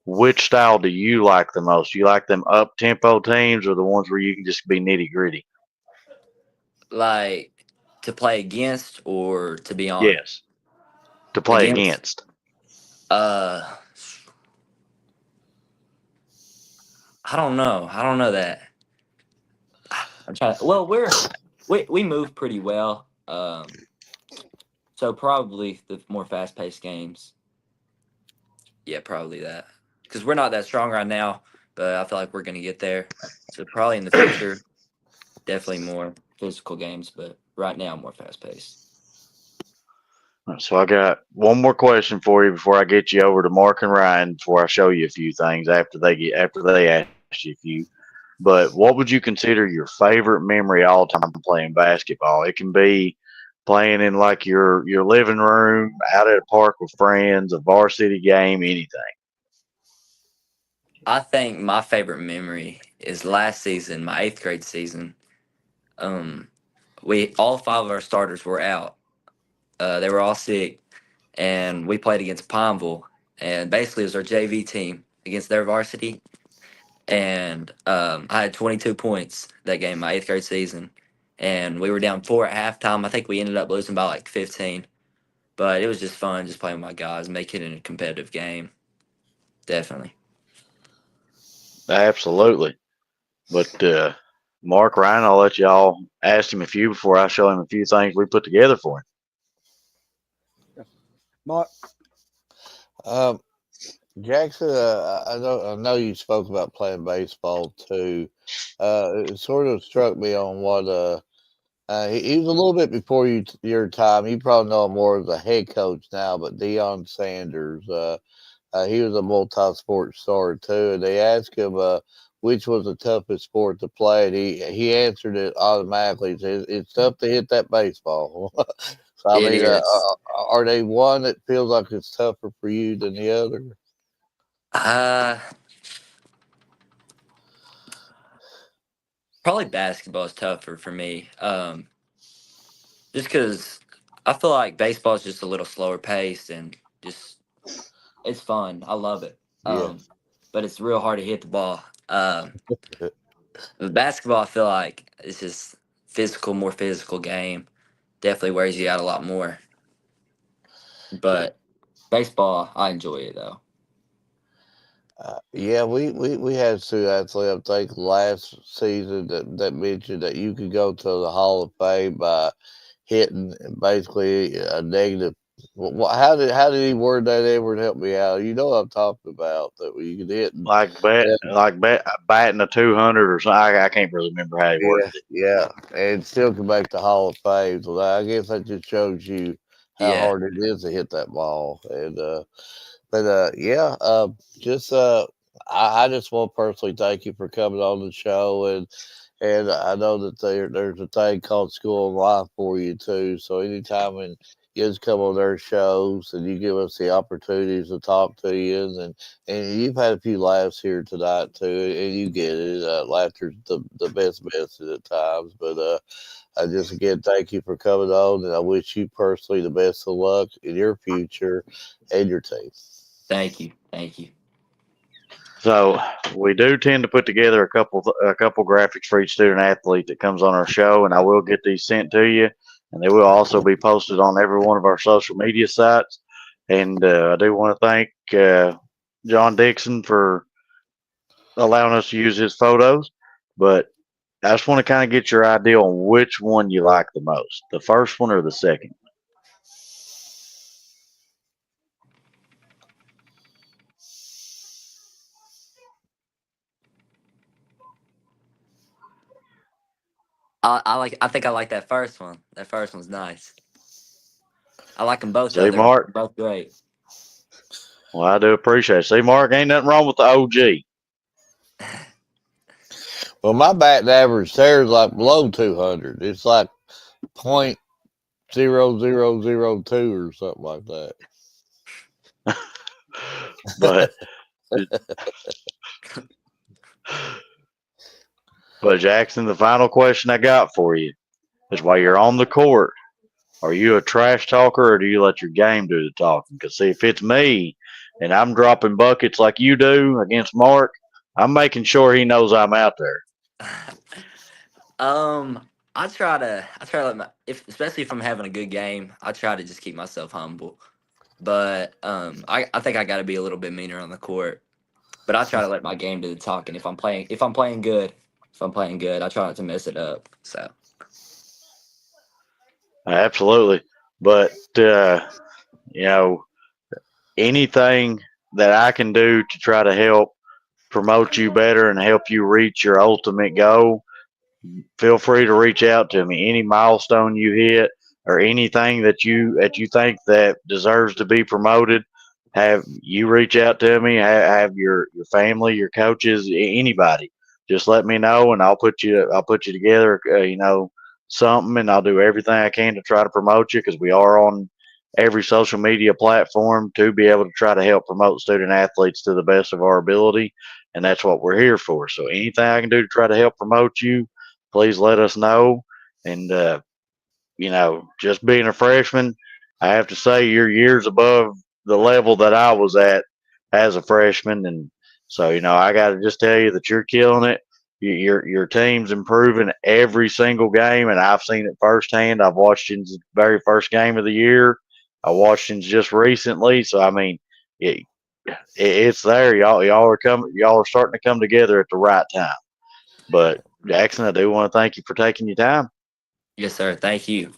C: Which style do you like the most? You like them up tempo teams or the ones where you can just be nitty gritty?
E: Like to play against or to be on
C: Yes, to play
E: against.
C: against.
E: Uh, I don't know. I don't know that. I'm trying. Well, we move pretty well. So probably the more fast paced games. Yeah, probably that. Because we're not that strong right now, but I feel like we're gonna get there. So probably in the future, definitely more physical games. But right now, more fast paced.
C: So I got one more question for you before I get you over to Mark and Ryan before I show you a few things after they ask you a few. But what would you consider your favorite memory all time playing basketball? It can be playing in like your living room, out at a park with friends, a varsity game, anything.
E: I think my favorite memory is last season, my eighth grade season. Um, we all five of our starters were out. They were all sick, and we played against Pineville, and basically it was our JV team against their varsity. And I had 22 points that game, my eighth grade season, and we were down four at halftime. I think we ended up losing by like 15, but it was just fun, just playing with my guys, making it a competitive game. Definitely.
C: Absolutely. But Mark, Ryan, I'll let y'all ask him a few before I show him a few things we put together for him.
B: Mark,
A: Um, Jackson, I know you spoke about playing baseball too. It sort of struck me on what he was a little bit before your time. You probably know him more as a head coach now, but Deion Sanders. He was a multi-sport star too, and they asked him which was the toughest sport to play, and he answered it automatically. He said, it's tough to hit that baseball. So I
E: It
A: mean,
E: is.
A: are they one that feels like it's tougher for you than the other?
E: Uh, Probably basketball is tougher for me. Just because I feel like baseball is just a little slower paced and just it's fun. I love it.
A: Yeah,
E: But it's real hard to hit the ball. With basketball, I feel like it's just more physical game. Definitely wears you out a lot more.
A: yeah.
E: But baseball, I enjoy it though.
A: Yeah, we had two athletes, I think, last season that mentioned that you could go to the Hall of Fame by hitting basically a negative. How did he word that? Edward, help me out. You know what I'm talking about, that you could hit. And,
C: Batting a 200 or something. I can't really remember how he
A: yeah,
C: worded it.
A: yeah, and still can make the Hall of Fame. So I guess that just shows you how
E: Yeah.
A: hard it is to hit that ball. And but yeah, just I just want to personally thank you for coming on the show, and I know that there's a thing called School of Life for you too. So anytime when you just come on their shows and you give us the opportunities to talk to you, and you've had a few laughs here tonight too, and you get it. Laughter's the best medicine at times. But I just again thank you for coming on, and I wish you personally the best of luck in your future and your team.
E: Thank you. Thank you.
C: So we do tend to put together a couple graphics for each student athlete that comes on our show, and I will get these sent to you, and they will also be posted on every one of our social media sites. And I do want to thank John Dixon for allowing us to use his photos, but I just want to kind of get your idea on which one you like the most, the first one or the second.
E: I think I like that first one. That first one's nice. I like them both though.
C: See,
E: They're
C: Mark?
E: both great.
C: Well, I do appreciate it. See, Mark, ain't nothing wrong with the OG.
A: Well, my batting average there is like below 200. It's like 0.0002 or something like that.
C: But but Jackson, the final question I got for you is while you're on the court, are you a trash talker or do you let your game do the talking? Because see, if it's me and I'm dropping buckets like you do against Mark, I'm making sure he knows I'm out there.
E: I try to let if especially if I'm having a good game, I try to just keep myself humble. But I think I got to be a little bit meaner on the court. But I try to let my game do the talking. If I'm playing good, I try not to mess it up. So
C: Absolutely. But, you know, anything that I can do to try to help promote you better and help you reach your ultimate goal, feel free to reach out to me. Any milestone you hit or anything that you think that deserves to be promoted, have you reach out to me. Have your family, your coaches, anybody. Just let me know, and I'll put you together. Something, and I'll do everything I can to try to promote you because we are on every social media platform to be able to try to help promote student athletes to the best of our ability, and that's what we're here for. So anything I can do to try to help promote you, please let us know. And just being a freshman, I have to say you're years above the level that I was at as a freshman, and so I got to just tell you that you're killing it. Your team's improving every single game, and I've seen it firsthand. I've watched his very first game of the year. I watched him just recently, so I mean, it's there. Y'all are starting to come together at the right time. But Jackson, I do want to thank you for taking your time.
E: Yes, sir. Thank you.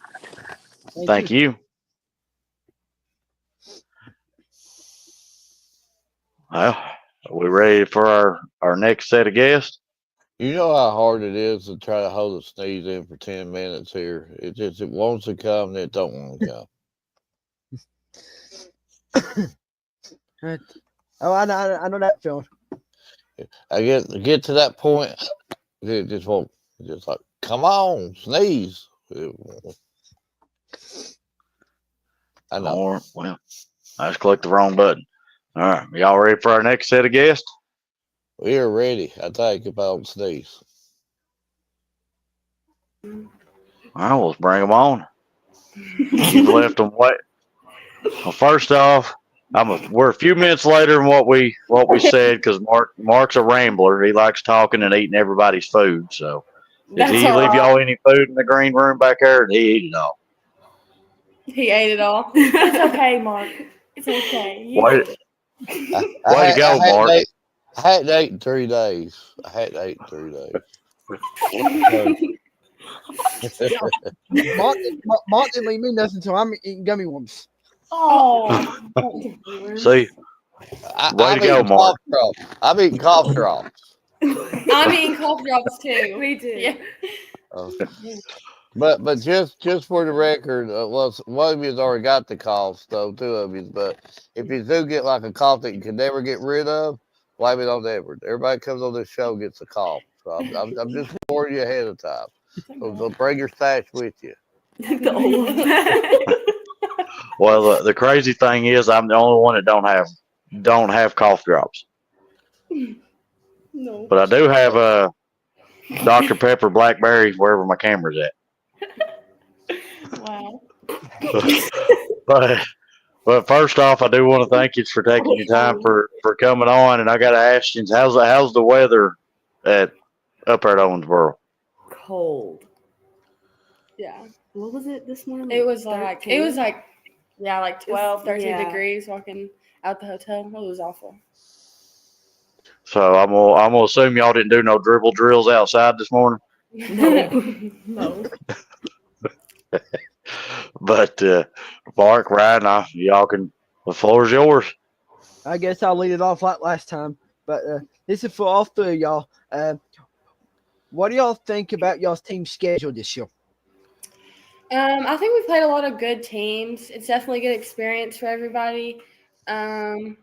B: Thank you.
C: Thank you. Well, are we ready for our next set of guests?
A: You know how hard it is to try to hold a sneeze in for 10 minutes here. It wants to come and it don't want to come.
B: Oh, I know that feeling.
A: I get to that point, it just won't. Just like, come on, sneeze. I know.
C: Or well, I just clicked the wrong button. All right, y'all ready for our next set of guests?
A: We are ready. I think if I don't sneeze.
C: All right, let's bring them on. You've left them wait. Well, first off, we're a few minutes later than what we said because Mark's a rambler. He likes talking and eating everybody's food. So did
F: That's
C: he
F: all
C: leave
F: right.
C: y'all any food in the green room back there? Did he eat it all?
F: He ate it all.
G: It's okay, Mark. It's okay. You
C: Way,
G: did it.
C: way to go, Mark.
A: I hadn't ate in 3 days. I hadn't ate in 3 days.
B: Mark didn't leave me nothing, so I'm eating gummy worms.
G: Oh.
C: See, way
A: I'm
C: to go,
A: eating
C: Mark.
A: cough drops. I'm eating cough drops.
F: I'm eating cough drops too.
G: Me too.
F: Yeah.
A: Uh, but just for the record, well, one of you's already got the cough, though, two of you. But if you do get like a cough that you can never get rid of, blame it on Edward. Everybody comes on this show gets a cough, so I'm just warning you ahead of time. So bring your stash with you.
G: The old one.
C: Well, the crazy thing is, I'm the only one that don't have cough drops,
G: No.
C: but I do have a Dr Pepper Blackberry wherever my camera's at.
G: Wow.
C: but but first off, I do want to thank you for taking your time for coming on, and I got to ask you, how's the weather at up there at Owensboro?
G: Cold. Yeah. What was it this morning?
F: It was like
G: 13?
F: yeah, like 12, 13
G: yeah.
F: degrees walking out the hotel. It was awful.
C: So I'm gonna assume y'all didn't do no dribble drills outside this morning.
G: No. No.
C: But Mark, Ryan, y'all can. The floor is yours.
B: I guess I'll lead it off like last time, but this is for all three of y'all. What do y'all think about y'all's team schedule this year?
F: I think we played a lot of good teams. It's definitely a good experience for everybody.
G: Our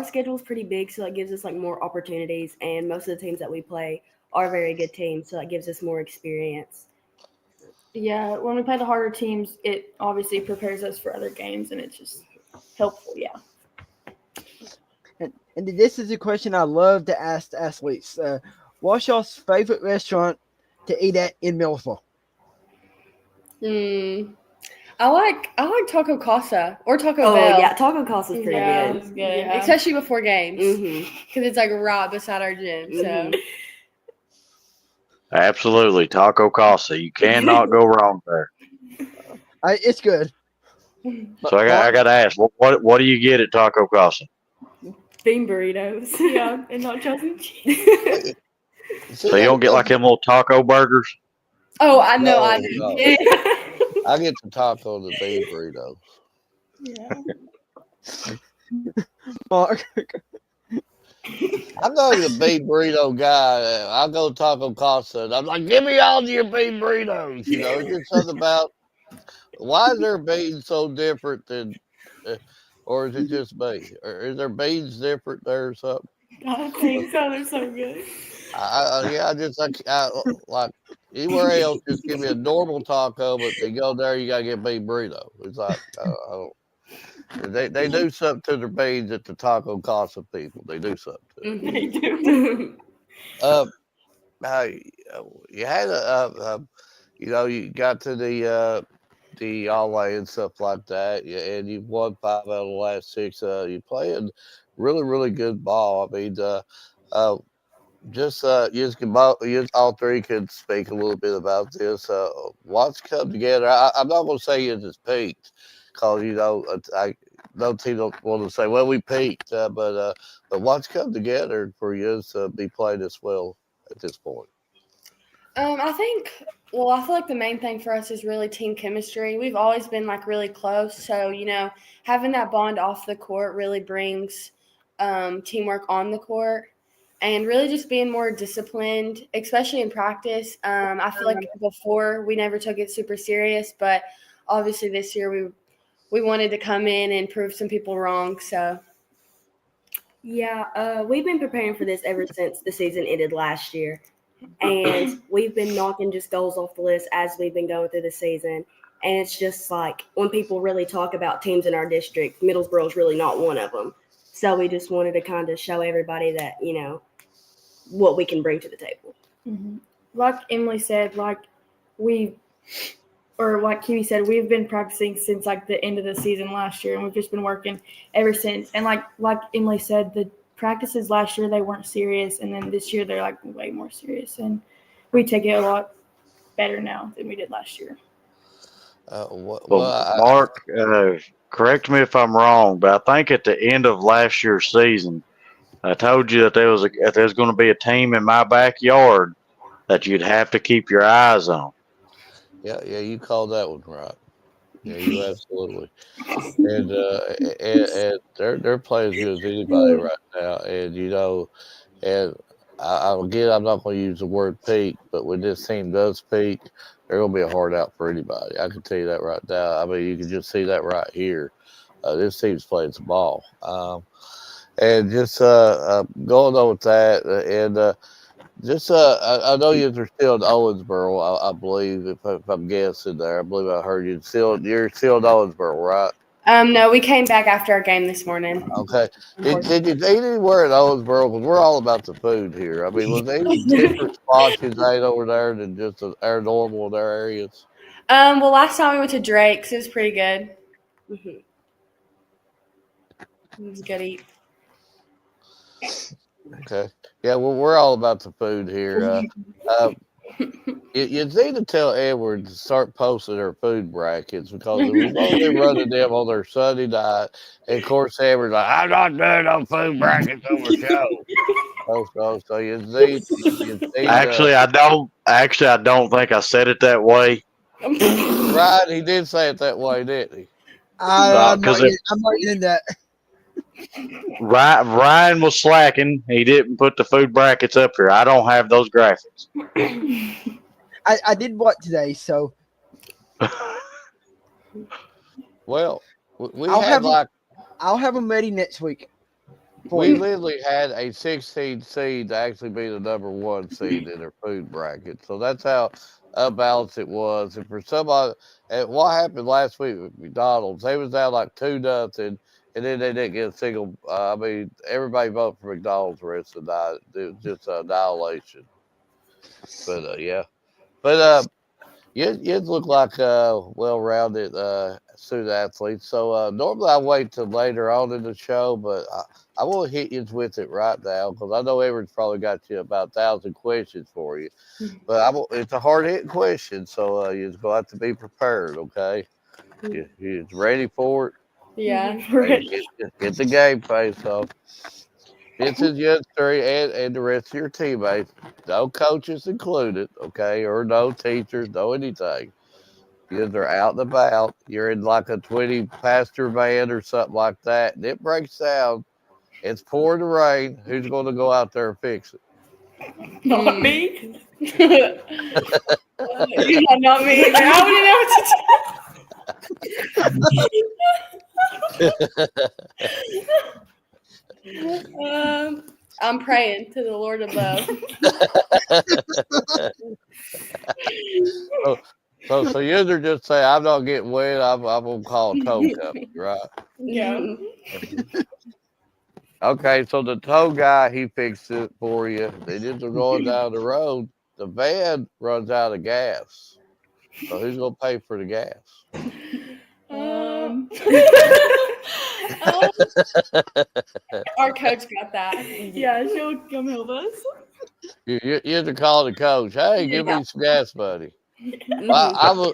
G: schedule is pretty big, so that gives us like more opportunities, and most of the teams that we play are very good teams, so that gives us more experience.
H: Yeah, when we play the harder teams, it obviously prepares us for other games, and it's just helpful. Yeah.
B: And this is a question I love to ask the athletes. What's y'all's favorite restaurant to eat at in Millersville?
F: I like Taco Casa or Taco
G: Oh
F: Bell.
G: yeah, Taco Casa is pretty
H: Yeah,
G: good.
H: it's good.
F: Yeah, especially before games
G: Mm-hmm.
F: because it's like right beside our gym. So
G: Mhm.
C: Absolutely, Taco Casa. You cannot go wrong there.
B: It's good.
C: So I got to ask, what do you get at Taco Casa?
G: Bean burritos.
H: Yeah, and nachos and cheese.
C: So you don't get like them little taco burgers?
F: oh, I know
A: No,
F: I do.
A: no.
F: Yeah.
A: I get the taco and the beef burrito.
H: Yeah.
B: Mark.
A: I'm not even a beef burrito guy. I go to Taco Casa and I'm like, give me all your beef burritos. You know, it's just something about why is their beans so different than, or is it just me? Or is their beans different there or something?
H: I think so. They're so good.
A: Yeah, I just like anywhere else, just give me a normal taco, but they go there, you gotta get beef burrito. It's like they do something to their beans at the Taco Casa people. They do something to it.
H: They do.
A: You had you got to the all and stuff like that, and you've won 5 out of the last 6. You playing really really good ball. I mean, just you all three could speak a little bit about this. What's come together? I'm not going to say it's peaked, because no team don't want to say, well, we peaked, but what's come together for you to be playing this well at this point?
F: I think, well, I feel like the main thing for us is really team chemistry. We've always been like really close. So, having that bond off the court really brings teamwork on the court and really just being more disciplined, especially in practice. I feel like before we never took it super serious, but obviously this year we wanted to come in and prove some people wrong. So,
G: Yeah, we've been preparing for this ever since the season ended last year. And we've been knocking just goals off the list as we've been going through the season. And it's just like when people really talk about teams in our district, Middlesboro is really not one of them. So we just wanted to kind of show everybody that, what we can bring to the table.
H: Mm-hmm. Like Emily said, like Kiwi said, we've been practicing since like the end of the season last year, and we've just been working ever since. And like Emily said, the practices last year they weren't serious, and then this year they're like way more serious, and we take it a lot better now than we did last year.
C: Mark, correct me if I'm wrong, but I think at the end of last year's season, I told you that there was going to be a team in my backyard that you'd have to keep your eyes on.
A: Yeah, you called that one right. Yeah, you absolutely. And they're playing as good as anybody right now. And again, I'm not going to use the word peak, but when this team does peak, they're going to be a hard out for anybody. I can tell you that right now. I mean, you can just see that right here. This team's playing some ball. And just going on with that, and just I know you're still in Owensboro, I believe, if I'm guessing there. I believe I heard you're still in Owensboro, right?
F: no, we came back after our game this morning.
A: Okay. Did you eat anywhere in Owensboro? Because we're all about the food here. I mean, was there any different spots you ate over there than just our normal in their areas?
F: Well, last time we went to Drake's, it was pretty good. Mm-hmm. It was good to eat.
A: Okay. Yeah, well, we're all about the food here. You need to tell Edward to start posting their food brackets because we've only been running them on their Sunday night. And of course, Edward's like, I'm not doing no food brackets over show. So you need
C: Actually, I don't think I said it that way.
A: right. He did say it that way, didn't he?
B: I'm not
C: Because
B: getting that.
C: Ryan was slacking. He didn't put the food brackets up here. I don't have those graphics.
B: I did what today, so
A: Well, we
B: I'll
A: had
B: I'll have them ready next week.
A: We literally had a 16 seed to actually be the number one seed in their food bracket. So that's how unbalanced it was. And for somebody, and what happened last week with McDonald's, they was down like 2-0, and then they didn't get a single. I mean, everybody voted for McDonald's the rest of the night. It was just annihilation. But yeah, but you look like well-rounded student athletes. So normally I wait till later on in the show, but I will hit you with it right now because I know Everett's probably got you about 1,000 questions for you. But it's a hard-hitting question, so you're going to have to be prepared, okay? You ready for it?
F: Yeah.
A: Get the game face off. This is your story and the rest of your teammates. No coaches included, okay, or no teachers, no anything. You're out and about. You're in like a 20 passenger van or something like that, and it breaks down. It's pouring rain. Who's going to go out there and fix it?
H: Not me.
F: Yeah, not me. I wouldn't know what to do. I'm praying to the Lord above.
A: So you either just say, I'm not getting wet, I'm going to call a tow company, right?
F: Yeah.
A: Okay, so the tow guy, he fixed it for you. They just are going down the road. The van runs out of gas. So who's going to pay for the gas?
F: Our coach got that.
H: Yeah, she'll come help us.
A: You have to call the coach. Hey, give me some gas money. I will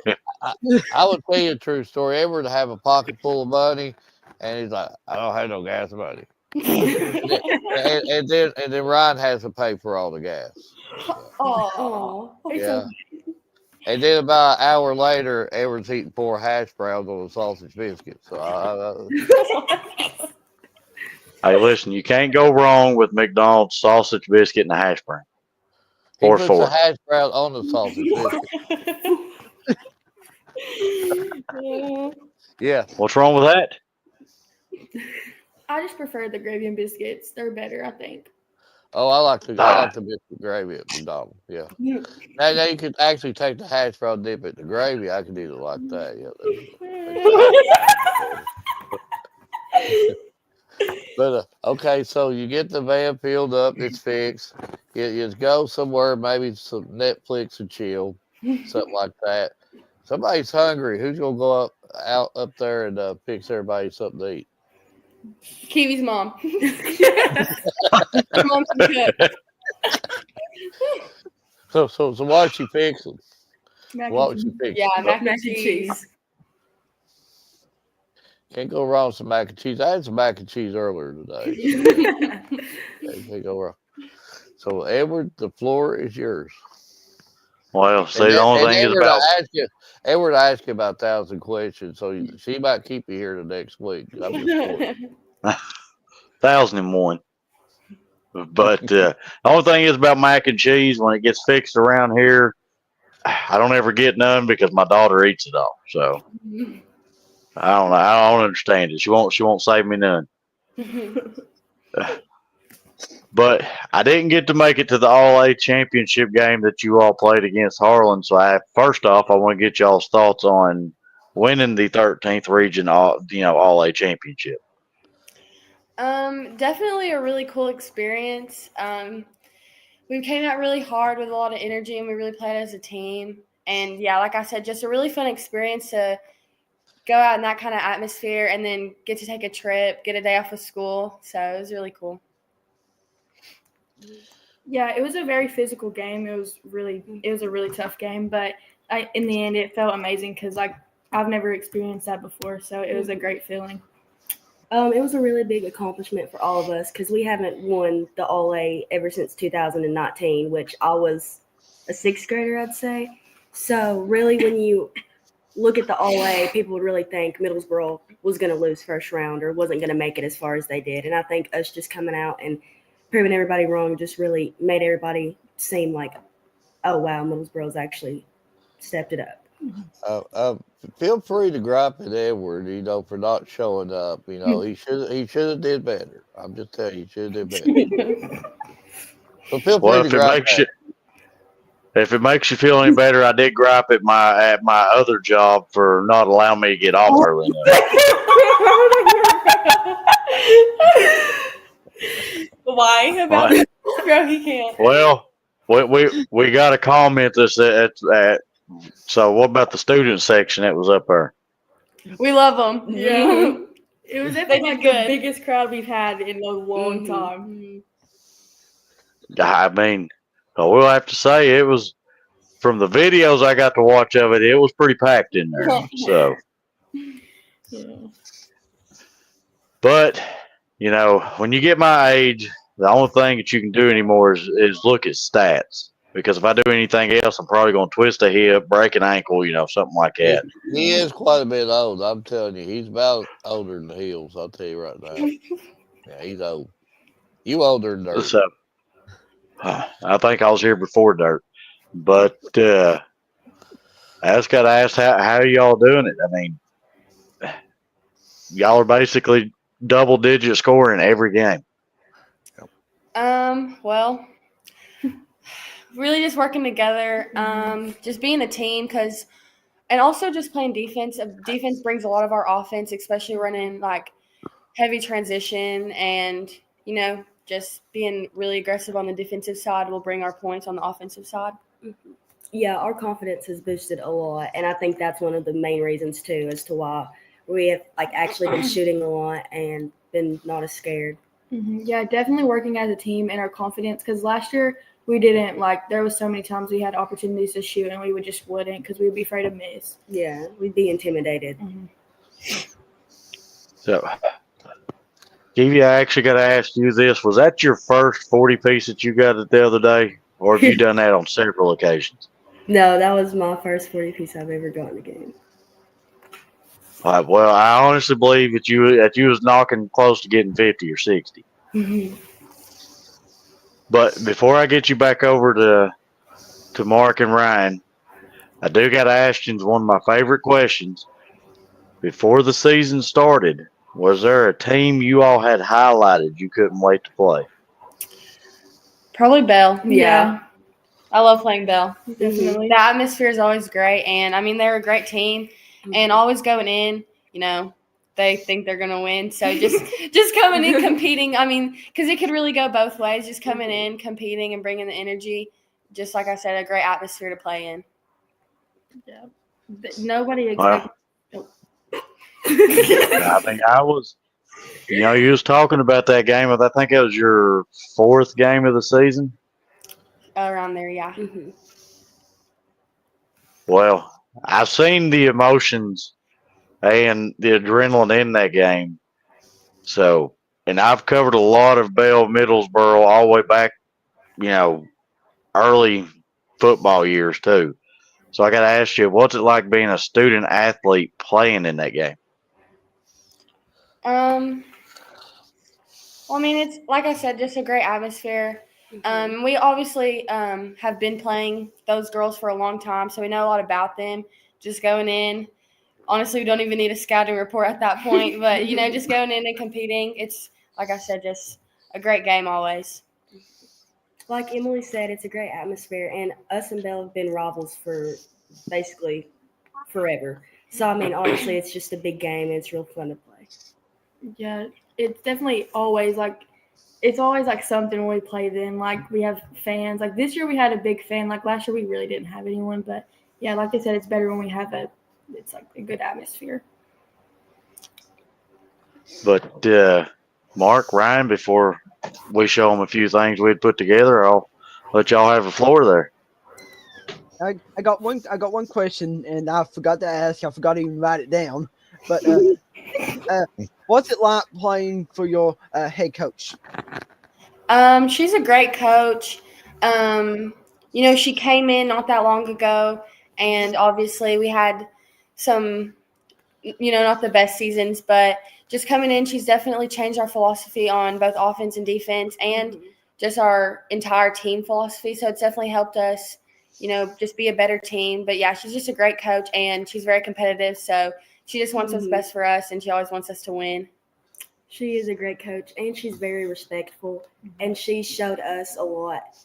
A: tell you a true story. Ever to have a pocket full of money, And he's like, I don't have no gas money. And then Ryan has to pay for all the gas.
F: Oh,
A: Yeah. And then about an hour later, Edward's eating 4 hash browns on a sausage biscuit. So
C: Hey, listen, you can't go wrong with McDonald's sausage biscuit and a hash brown.
A: he
C: Or
A: puts the
C: fork.
A: hash brown on the sausage biscuit. Yeah.
C: What's wrong with that?
H: I just prefer the gravy and biscuits. They're better, I think.
A: Oh, I like the biscuit gravy at McDonald's. Yeah. Now you could actually take the hash brown, dip it in the gravy. I could eat it like that. Yeah. But okay, so you get the van filled up, it's fixed. You just go somewhere, maybe some Netflix and chill, something like that. Somebody's hungry. Who's gonna go up there and fix everybody something to eat?
F: Kiwi's mom. Her mom can cook.
A: So what she fixing?
H: Mac
A: What
H: and
A: would she
H: cheese.
A: fix?
F: Yeah, mac and cheese.
A: Can't go wrong with some mac and cheese. I had some mac and cheese earlier today. Can't go wrong. So Edward, the floor is yours.
C: Well, see, the only thing is about
A: Edward asked you about 1,000 questions, so she might keep you here the next week. I'm just kidding.
C: 1,001. But the only thing is about mac and cheese, when it gets fixed around here, I don't ever get none because my daughter eats it all. So I don't know. I don't understand it. She won't save me none. But I didn't get to make it to the All A championship game that you all played against Harlan. So first off, I want to get y'all's thoughts on winning the 13th region, All A championship.
F: Definitely a really cool experience. We came out really hard with a lot of energy, and we really played as a team. And yeah, like I said, just a really fun experience to go out in that kind of atmosphere, and then get to take a trip, get a day off of school. So it was really cool.
H: Yeah, it was a very physical game. It was a really tough game, but in the end, it felt amazing because I've never experienced that before. So it was a great feeling.
G: It was a really big accomplishment for all of us because we haven't won the All A ever since 2019, which I was a 6th grader, I'd say. So really, when you look at the All A, people would really think Middlesboro was going to lose first round or wasn't going to make it as far as they did. And I think us just coming out and proving everybody wrong just really made everybody seem like, oh, wow, Middlesboro's actually stepped it up.
A: Feel free to gripe at Edward, for not showing up. He should have did better. I'm just telling you, he should have did better. So feel free to gripe at him.
C: If it makes you feel any better, I did gripe at my other job for not allowing me to get off early enough.
F: Why? About that? Bro, he can't.
C: Well, we got a comment that so what about the student section that was up there?
F: We love them.
H: Yeah. It was
F: They
H: definitely
F: did
H: the
F: good.
H: biggest crowd we've had in a long time.
C: I mean, we'll have to say it was, from the videos I got to watch of it, it was pretty packed in there. So,
H: Yeah.
C: but when you get my age, the only thing that you can do anymore is look at stats. Because if I do anything else, I'm probably going to twist a hip, break an ankle, something like that.
A: He is quite a bit old. I'm telling you, he's about older than the Hills. I'll tell you right now. Yeah, he's old. You older than Dirt.
C: So, I think I was here before Dirt. But I just got to ask, how are y'all doing it? I mean, y'all are basically double-digit scoring every game.
F: Well, really just working together, just being a team, and also just playing defense. Defense brings a lot of our offense, especially running heavy transition, and just being really aggressive on the defensive side will bring our points on the offensive side.
G: Yeah, our confidence has boosted a lot, and I think that's one of the main reasons too as to why we have actually been shooting a lot and been not as scared.
H: Mm-hmm. Yeah, definitely working as a team and our confidence, because last year we didn't there was so many times we had opportunities to shoot and we wouldn't because we would be afraid to miss.
G: Yeah, we'd be intimidated.
H: Mm-hmm.
C: So, Kiwi, I actually got to ask you this: was that your first 40-piece that you got it the other day, or have you done that on several occasions?
G: No, that was my first 40-piece I've ever got in a game.
C: Well, I honestly believe that you was knocking close to getting 50 or 60. But before I get you back over to Mark and Ryan, I do got to ask you one of my favorite questions. Before the season started, was there a team you all had highlighted you couldn't wait to play?
F: Probably Bell.
G: Yeah.
F: I love playing Bell.
H: Definitely.
F: The atmosphere is always great, and I mean they're a great team, and always going in, they think they're gonna win. So just coming in competing. I mean, because it could really go both ways. Just coming in, competing, and bringing the energy. Just like I said, a great atmosphere to play in.
H: Yeah. Nobody
C: Well,
H: expects.
C: I think I was. You was talking about that game. I think it was your fourth game of the season.
F: Around there, yeah.
C: Well, I've seen the emotions and the adrenaline in that game. So, and I've covered a lot of Bell Middlesboro all the way back, you know, early football years too. So I got to ask you, what's it like being a student athlete playing in that game?
F: Well, I mean, it's like I said, just a great atmosphere. We obviously have been playing those girls for a long time, so we know a lot about them. Just going in, honestly, we don't even need a scouting report at that point. But just going in and competing, it's like I said, just a great game always.
G: Like Emily said, it's a great atmosphere, and us and Bell have been rivals for basically forever. So, I mean, honestly, it's just a big game, and it's real fun to play.
H: Yeah, it's definitely always like it's always like something when we play them. Like we have fans. Like this year we had a big fan. Like last year we really didn't have anyone. But yeah, like they said, it's better when we have it's like a good atmosphere.
C: But Mark, Ryan, before we show them a few things we'd put together, I'll let y'all have the floor there.
B: I got one question, and I forgot to ask. I forgot to even write it down. But what's it like playing for your head coach?
F: She's a great coach. She came in not that long ago, and obviously we had some, not the best seasons, but just coming in, she's definitely changed our philosophy on both offense and defense and just our entire team philosophy. So it's definitely helped us, just be a better team. But, yeah, she's just a great coach, and she's very competitive. So she just wants what's best for us, and she always wants us to win.
G: She is a great coach, and she's very respectful, and she showed us a lot.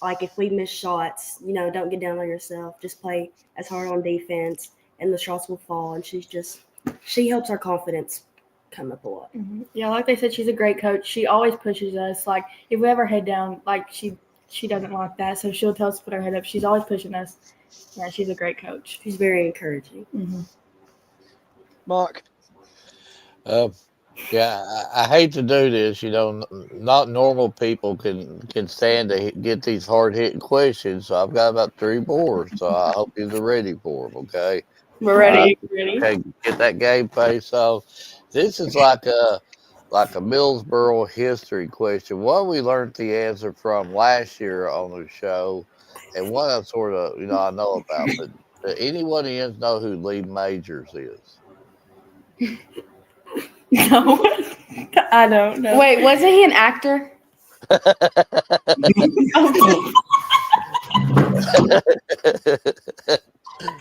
G: Like, if we miss shots, don't get down on yourself. Just play as hard on defense, and the shots will fall. And she helps our confidence come up a lot.
H: Yeah, like they said, she's a great coach. She always pushes us. Like, if we have our head down, like, she doesn't like that, so she'll tell us to put our head up. She's always pushing us. Yeah, she's a great coach.
G: She's very encouraging.
B: Mark?
A: Yeah, I hate to do this. Not normal people can stand to get these hard hitting questions. So I've got about 3 more. So I hope you're ready for them. Okay.
F: We're ready.
A: Okay. Get that game face off. This is like a Millsboro history question. One we learned the answer from last year on the show, and one I sort of I know about. But does anyone of you know who Lee Majors is?
H: No, I don't know.
F: Wait, wasn't he an actor?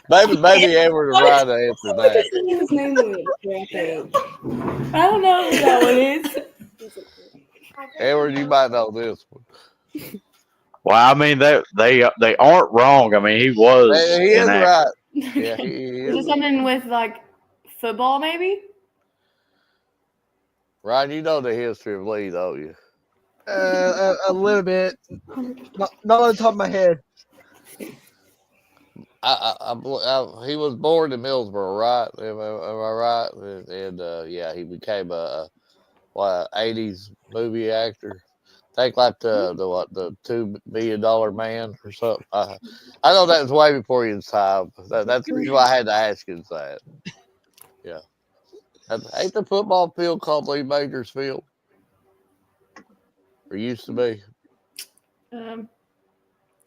A: maybe Edward or Ryan answer that.
G: His name was
H: I don't know who that one is.
A: Edward, you might know this one.
C: Well, I mean, they aren't wrong. I mean, he was.
A: He is
C: an actor.
A: right. Yeah, he
H: Is it something with like football, maybe?
A: Ryan, you know the history of Lee, don't you?
B: A little bit. Not on the top of my head.
A: He was born in Millsboro, right? Am I right? And yeah, he became a 80s movie actor. Think like the $2 million man or something. I know that was way before his time. That's the reason why I had to ask you that. Yeah. Ain't the football field called Lee Majors Field? Or used to be?
H: Um,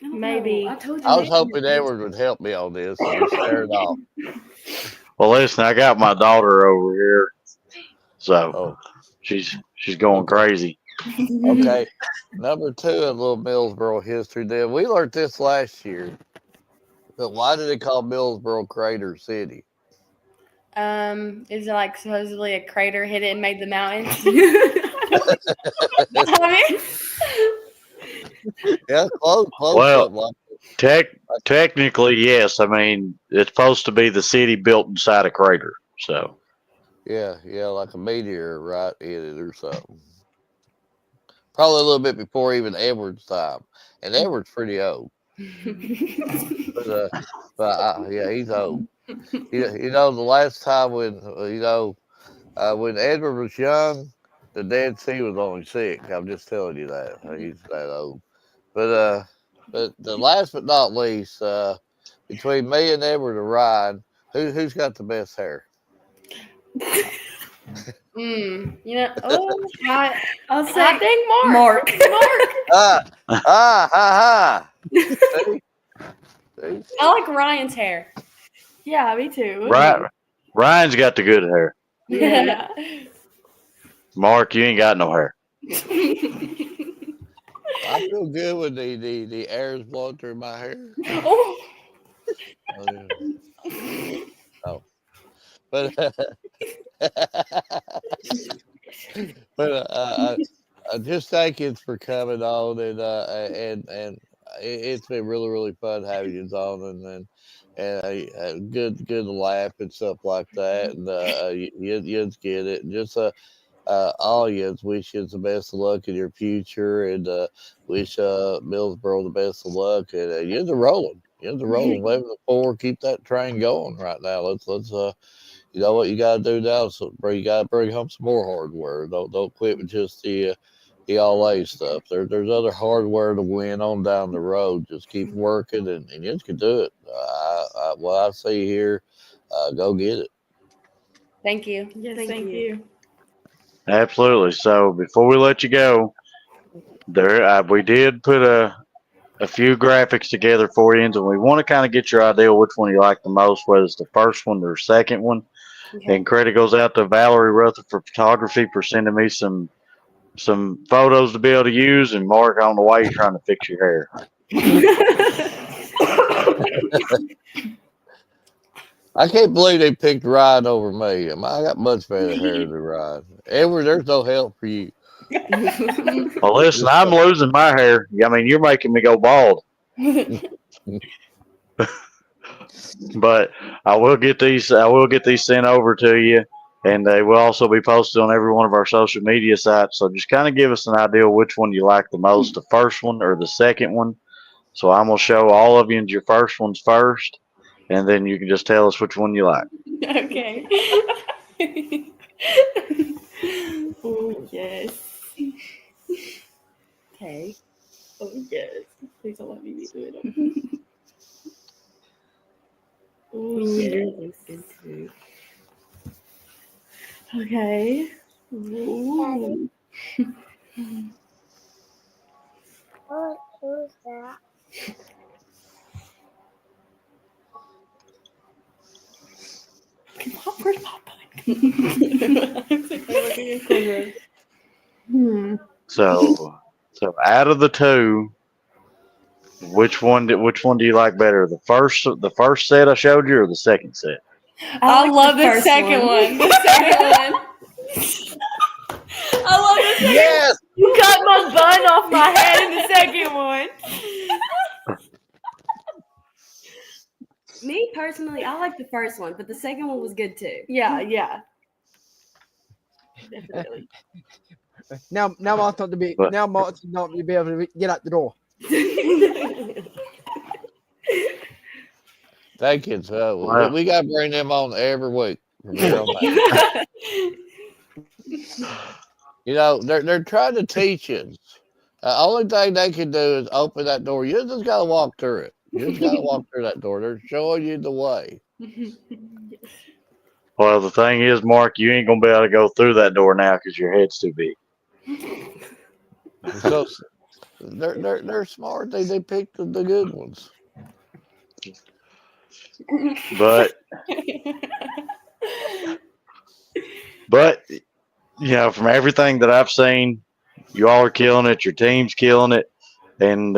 G: I don't
H: Maybe.
G: know. I told you.
A: I was
G: maybe.
A: hoping Edward would help me on this and just stare it off.
C: Well, listen, I got my daughter over here, so
A: Oh,
C: she's going
A: okay.
C: crazy.
A: Okay. Number 2 in Little Millsboro history. Then we learned this last year. But why do they call Millsboro Crater City?
F: Is it like supposedly a crater hit it and made the mountains?
A: Yeah, close
C: Well,
A: something like
C: technically, yes. I mean, it's supposed to be the city built inside a crater. So,
A: yeah, like a meteor right in it or something. Probably a little bit before even Edward's time, and Edward's pretty old. But yeah, he's old. You know, the last time when when Edward was young, the Dead Sea was only 6. I'm just telling you that he's that old. But the last but not least, between me and Edward and Ryan, who's got the best hair?
F: I'll say
H: I think
F: Mark.
A: Ha. See?
F: I like Ryan's hair.
H: Yeah, me too.
C: Ryan's got the good hair.
F: Yeah.
C: Mark, you ain't got no hair.
A: I feel good when the air is blowing through my hair.
F: Oh.
A: Oh. But I just thank you for coming on, and it's been really fun having you on, and good to laugh and stuff like that, and you get it, and just all yous wish you the best of luck in your future, and wish Millsboro the best of luck, and you're the rolling. You're the rolling. 11-4. Keep that train going right now. Let's you know what you got to do now. So you got to bring home some more hardware. Don't quit with just the all A stuff. There's other hardware to win on down the road. Just keep working, and you just can do it. What I see here, go get it.
F: Thank you.
H: Yes,
G: Thank
H: thank
G: you.
H: you.
C: Absolutely. So before we let you go, we did put a few graphics together for you, and we want to kind of get your idea which one you like the most, whether it's the first one or the second one.
F: Okay.
C: And credit goes out to Valerie Rutherford Photography for sending me some photos to be able to use. And Mark, I don't know why you're trying to fix your hair.
A: I can't believe they picked Ryan over me. I got much better hair than Ryan. Edward, there's no help for you.
C: Well, listen, I'm losing my hair. I mean, you're making me go bald. But I will get these sent over to you, and they will also be posted on every one of our social media sites. So just kind of give us an idea which one you like the most, the first one or the second one. So I'm gonna show all of you your first ones first, and then you can just tell us which one you like.
F: Okay.
H: Oh, yes.
G: Okay.
H: Oh, yes. Please don't let me be doing it. Oh, yes.
G: Yours looks good too.
H: Okay. Ooh.
I: Who's that?
H: Where's my button?
C: So out of the two, which one do you like better? The first set I showed you, or the second set?
F: I love the
G: first
F: second one. The second one. I love the second
A: Yes.
H: You cut my bun off my head in the second one.
G: Me personally, I like the first one, but the second one was good too.
H: Yeah. Definitely.
B: Now Mark's not to be
C: But-
B: now Mark's not to be able to get out the door.
A: Thank you. So
C: Wow.
A: we got to bring them on every week from here on out. You know, they're trying to teach us. Only thing they can do is open that door. You just got to walk through it. You just got to walk through that door. They're showing you the way.
C: Well, the thing is, Mark, you ain't gonna be able to go through that door now because your head's too big.
A: So they're smart. They pick the good ones.
C: But but from everything that I've seen, you all are killing it. Your team's killing it, and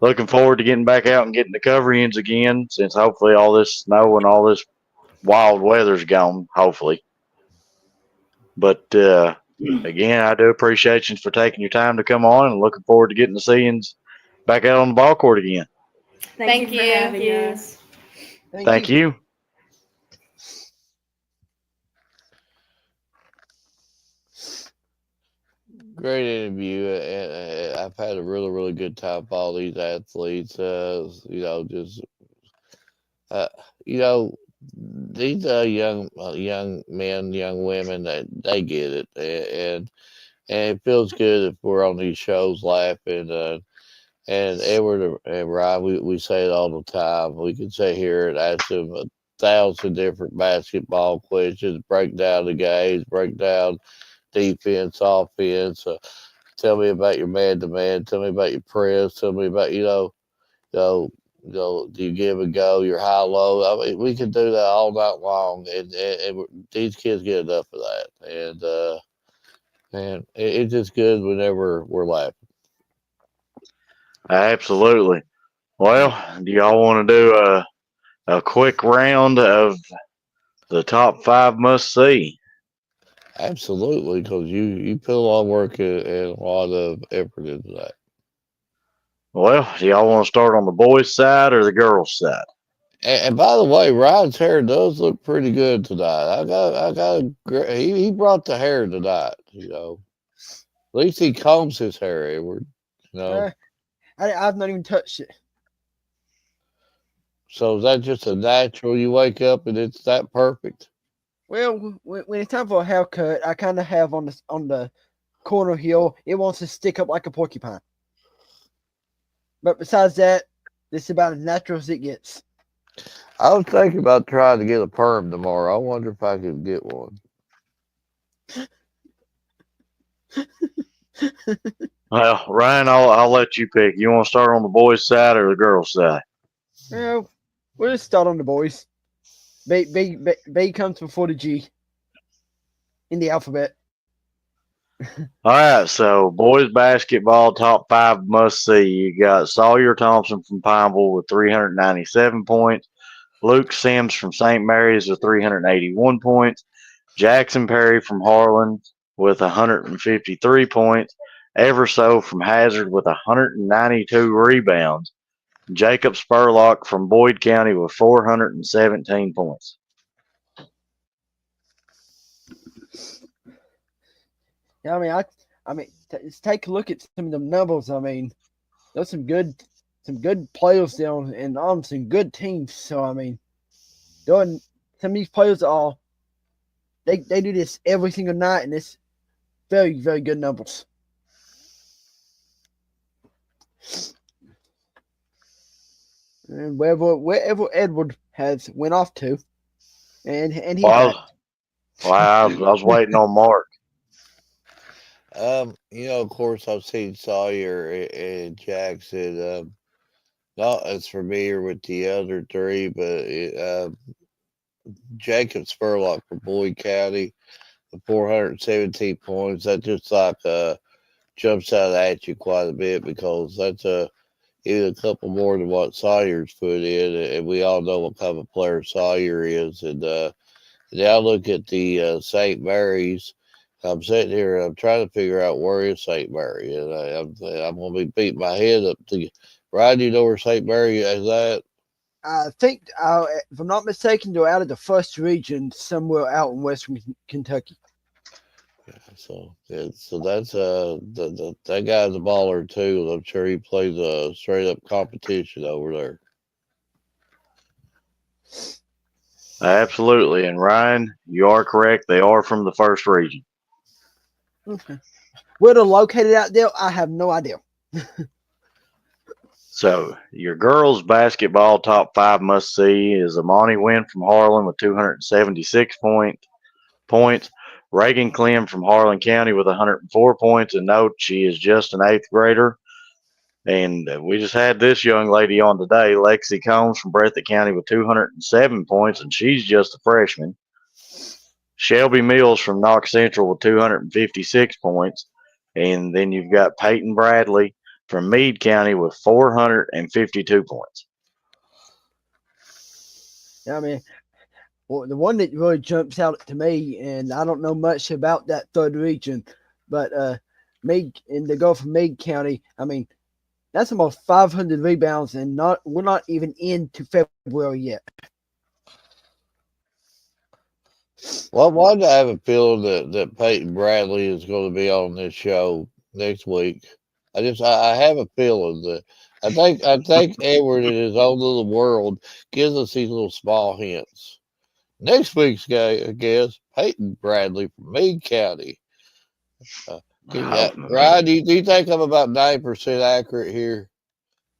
C: looking forward to getting back out and getting the cover-ins again. Since hopefully all this snow and all this wild weather's gone. Hopefully, but again, I do appreciate you for taking your time to come on, and looking forward to getting the scenes back out on the ball court again.
F: Thank
G: you for
F: you.
G: having us.
C: Thank you.
A: Great interview, and I've had a really good time with all these athletes. Just uh, you know, these young men, young women, that they get it, and it feels good if we're on these shows laughing. And Edward and Ryan, we say it all the time. We can sit here and ask them 1,000 different basketball questions, break down the games, break down defense, offense. Tell me about your man to man. Tell me about your press. Tell me about know, do you give a go? Your high low. I mean, we can do that all night long, and these kids get enough of that. And it's just good whenever we're laughing.
C: Absolutely. Well, do y'all want to do a quick round of the top 5 must see?
A: Absolutely, because you put a lot of work and a lot of effort into that.
C: Well, do y'all want to start on the boys' side or the girls' side?
A: And by the way, Ryan's hair does look pretty good tonight. He brought the hair tonight. At least he combs his hair, Edward.
B: I've not even touched it.
A: So is that just a natural? You wake up and it's that perfect?
B: Well, when it's time for a haircut, I kind of have on the corner heel. It wants to stick up like a porcupine. But besides that, this is about as natural as it gets.
A: I was thinking about trying to get a perm tomorrow. I wonder if I could get one.
C: Well, Ryan, I'll let you pick. You want to start on the boys' side or the girls' side?
B: Well, we'll just start on the boys. B comes before the G in the alphabet.
C: All right, so boys basketball top 5 must see. You got Sawyer Thompson from Pineville with 397 points, Luke Sims from St. Mary's with 381 points, Jackson Perry from Harlan with 153 points, Everso from Hazard with 192 rebounds, Jacob Spurlock from Boyd County with 417 points.
B: Yeah, let's take a look at some of the numbers. I mean, there's some good players there and on some good teams. So some of these players they do this every single night, and it's very very good numbers. And wherever Edward has went off to, and he's back.
C: I was waiting on Mark.
A: Of course, I've seen Sawyer and Jackson. Not as familiar with the other three, but Jacob Spurlock from Boyd County, the 417 points. That just jumps out at you quite a bit because that's even a couple more than what Sawyer's put in, and we all know what kind of player Sawyer is. And now I look at the St. Mary's. I'm sitting here and I'm trying to figure out where is St. Mary, and I'm going to be beating my head up to. Ryan, you know where St. Mary is at?
B: I think, if I'm not mistaken, they're out of the first region, somewhere out in western Kentucky.
A: So that's that guy's a baller too. I'm sure he plays a straight up competition over there.
C: Absolutely, and Ryan, you are correct. They are from the first region.
B: Okay. Where they're located out there, I have no idea.
C: So your girls basketball top five must see is Amani Wynn from Harlan with 276 points. Reagan Clem from Harlan County with 104 points. And note she is just an eighth grader. And we just had this young lady on today, Lexi Combs from Breathitt County with 207 points, and she's just a freshman. Shelby Mills from Knox Central with 256 points. And then you've got Peyton Bradley from Meade County with 452 points.
B: I mean, well, the one that really jumps out to me, and I don't know much about that third region, but Meade in the Gulf of Meade County, I mean, that's almost 500 rebounds, and we're not even into February yet.
A: Well, why do I have a feeling that Peyton Bradley is going to be on this show next week? I have a feeling that I think Edward in his own little world gives us these little small hints. Next week's guest, Peyton Bradley from Meade County. Ryan, do you think I'm about 90% accurate here?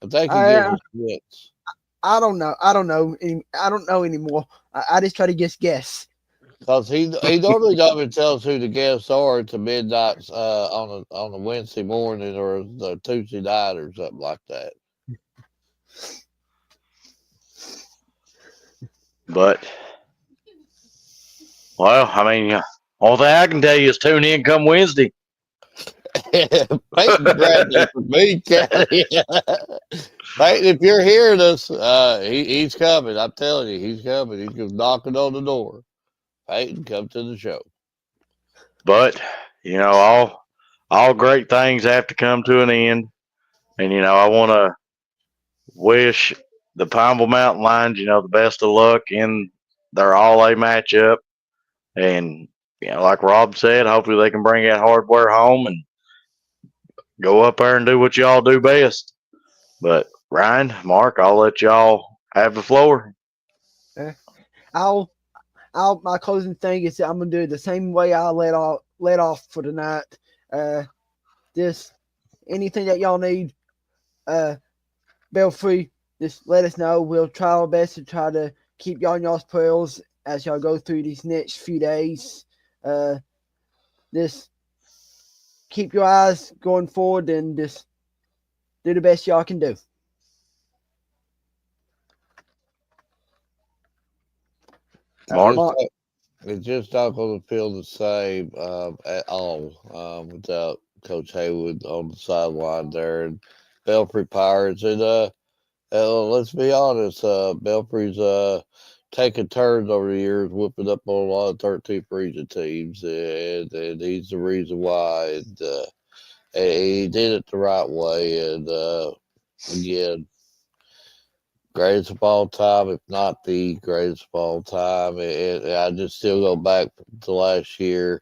A: I think he gives us hints.
B: I don't know. I don't know anymore. I just try to guess.
A: Because he normally doesn't tell us who the guests are to midnight on a Wednesday morning or the Tuesday night or something like that.
C: But, well, I mean, all thing I can tell you is tune in come Wednesday.
A: Peyton Bradley from Meade County. Peyton, if you're hearing us, he's coming. I'm telling you, he's coming. He's just knocking on the door. Peyton, come to the show.
C: But, all great things have to come to an end. And, I want to wish the Pineville Mountain Lions, the best of luck in their all-A matchup. And, like Rob said, hopefully they can bring that hardware home and go up there and do what y'all do best. But, Ryan, Mark, I'll let y'all have the floor.
B: My closing thing is that I'm gonna do it the same way I let off for tonight. Just anything that y'all need, Belfry, just let us know. We'll try our best to try to keep y'all in y'all's prayers as y'all go through these next few days. Just keep your eyes going forward and just do the best y'all can do.
A: It's just not going to feel the same at all without Coach Haywood on the sideline there. And Belfry Pirates, and let's be honest, Belfry's taken turns over the years, whipping up on a lot of 13th region teams, and he's the reason why. And he did it the right way, and again, greatest of all time, if not the greatest of all time. And I just still go back to last year,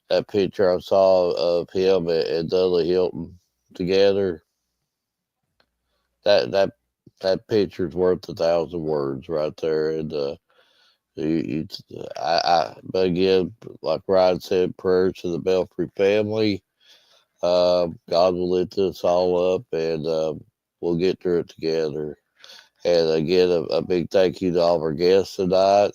A: that picture I saw of him and Dudley Hilton together. That picture's worth 1,000 words right there. And but again, like Ryan said, prayers to the Belfry family. God will lift us all up, and we'll get through it together. And again, a big thank you to all of our guests tonight.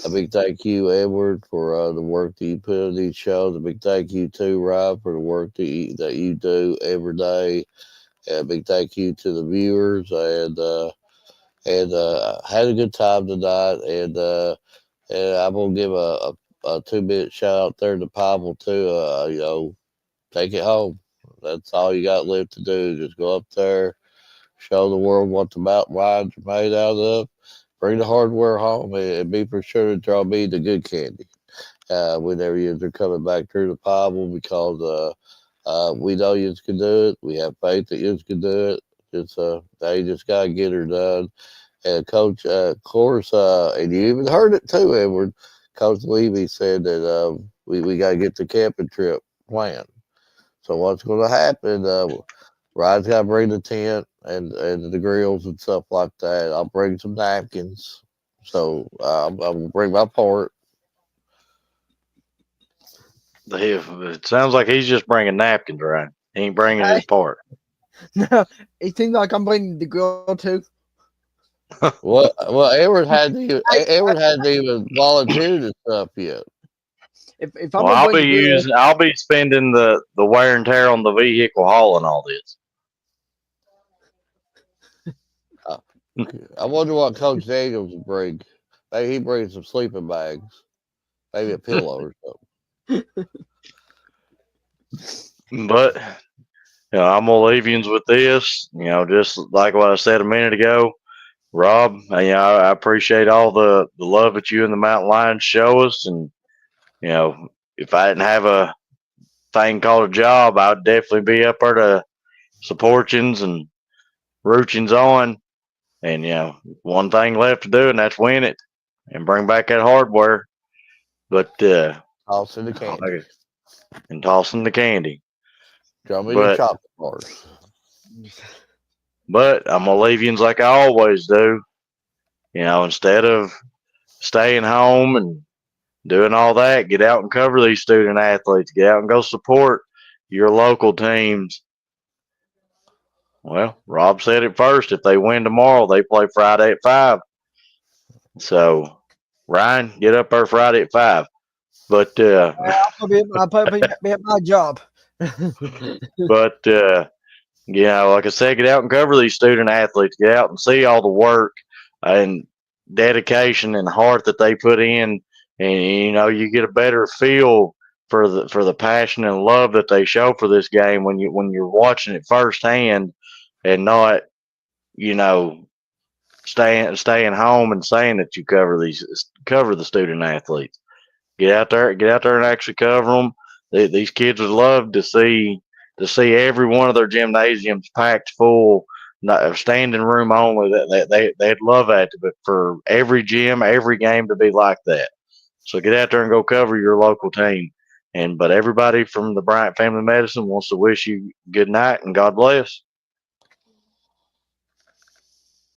A: A big thank you, Edward, for the work that you put in these shows. A big thank you, too, Rob, for the work that you do every day. And a big thank you to the viewers. And had a good time tonight. And I'm going to give a 2-minute shout out there to Pavel, too. Take it home. That's all you got left to do. Just go up there. Show the world what the mountain lions are made out of. Bring the hardware home and be for sure to draw me the good candy whenever you're coming back through the Bible, because we know you can do it. We have faith that you can do it. You just got to get her done. And Coach, of course, and you even heard it too, Edward. Coach Levy said that we got to get the camping trip planned. So what's going to happen? Ryan's got to bring the tent and the grills and stuff like that. I'll bring some napkins. So I'm going to bring my part.
C: It sounds like he's just bringing napkins, right? He ain't bringing his part.
B: No, it seems like I'm blaming the girl too.
A: Well,
B: I,
A: Edward hadn't even volunteered and stuff yet.
B: if I'm
C: Well,
B: gonna blame the girl,
C: I'll be spending the wear and tear on the vehicle hauling all this.
A: Uh, I wonder what Coach Daniels will bring. Maybe he brings some sleeping bags, maybe a pillow or something.
C: But I'm gonna leave you with this. Just like what I said a minute ago, Rob. I appreciate all the love that you and the Mountain Lions show us, and if I didn't have a thing called a job, I'd definitely be up there to support yins and root yins on. And one thing left to do, and that's win it and bring back that hardware. But
A: Tossing the candy.
C: and tossing the candy.
A: Draw me the
C: But
A: chocolate bars.
C: I'm gonna leave yins like I always do. Instead of staying home and doing all that, get out and cover these student athletes. Get out and go support your local teams. Well, Rob said it first. If they win tomorrow, they play Friday at 5. So, Ryan, get up there Friday at 5. But
B: I'll probably be at my job.
C: but like I said, get out and cover these student athletes. Get out and see all the work and dedication and heart that they put in, and you get a better feel for the passion and love that they show for this game when you're watching it firsthand, and not you know staying home and saying that you cover the student athletes. Get out there and actually cover them. These kids would love to see every one of their gymnasiums packed full, not standing room only. They'd love that, but for every gym, every game to be like that. So get out there and go cover your local team. But everybody from the Bryant Family Medicine wants to wish you good night and God bless.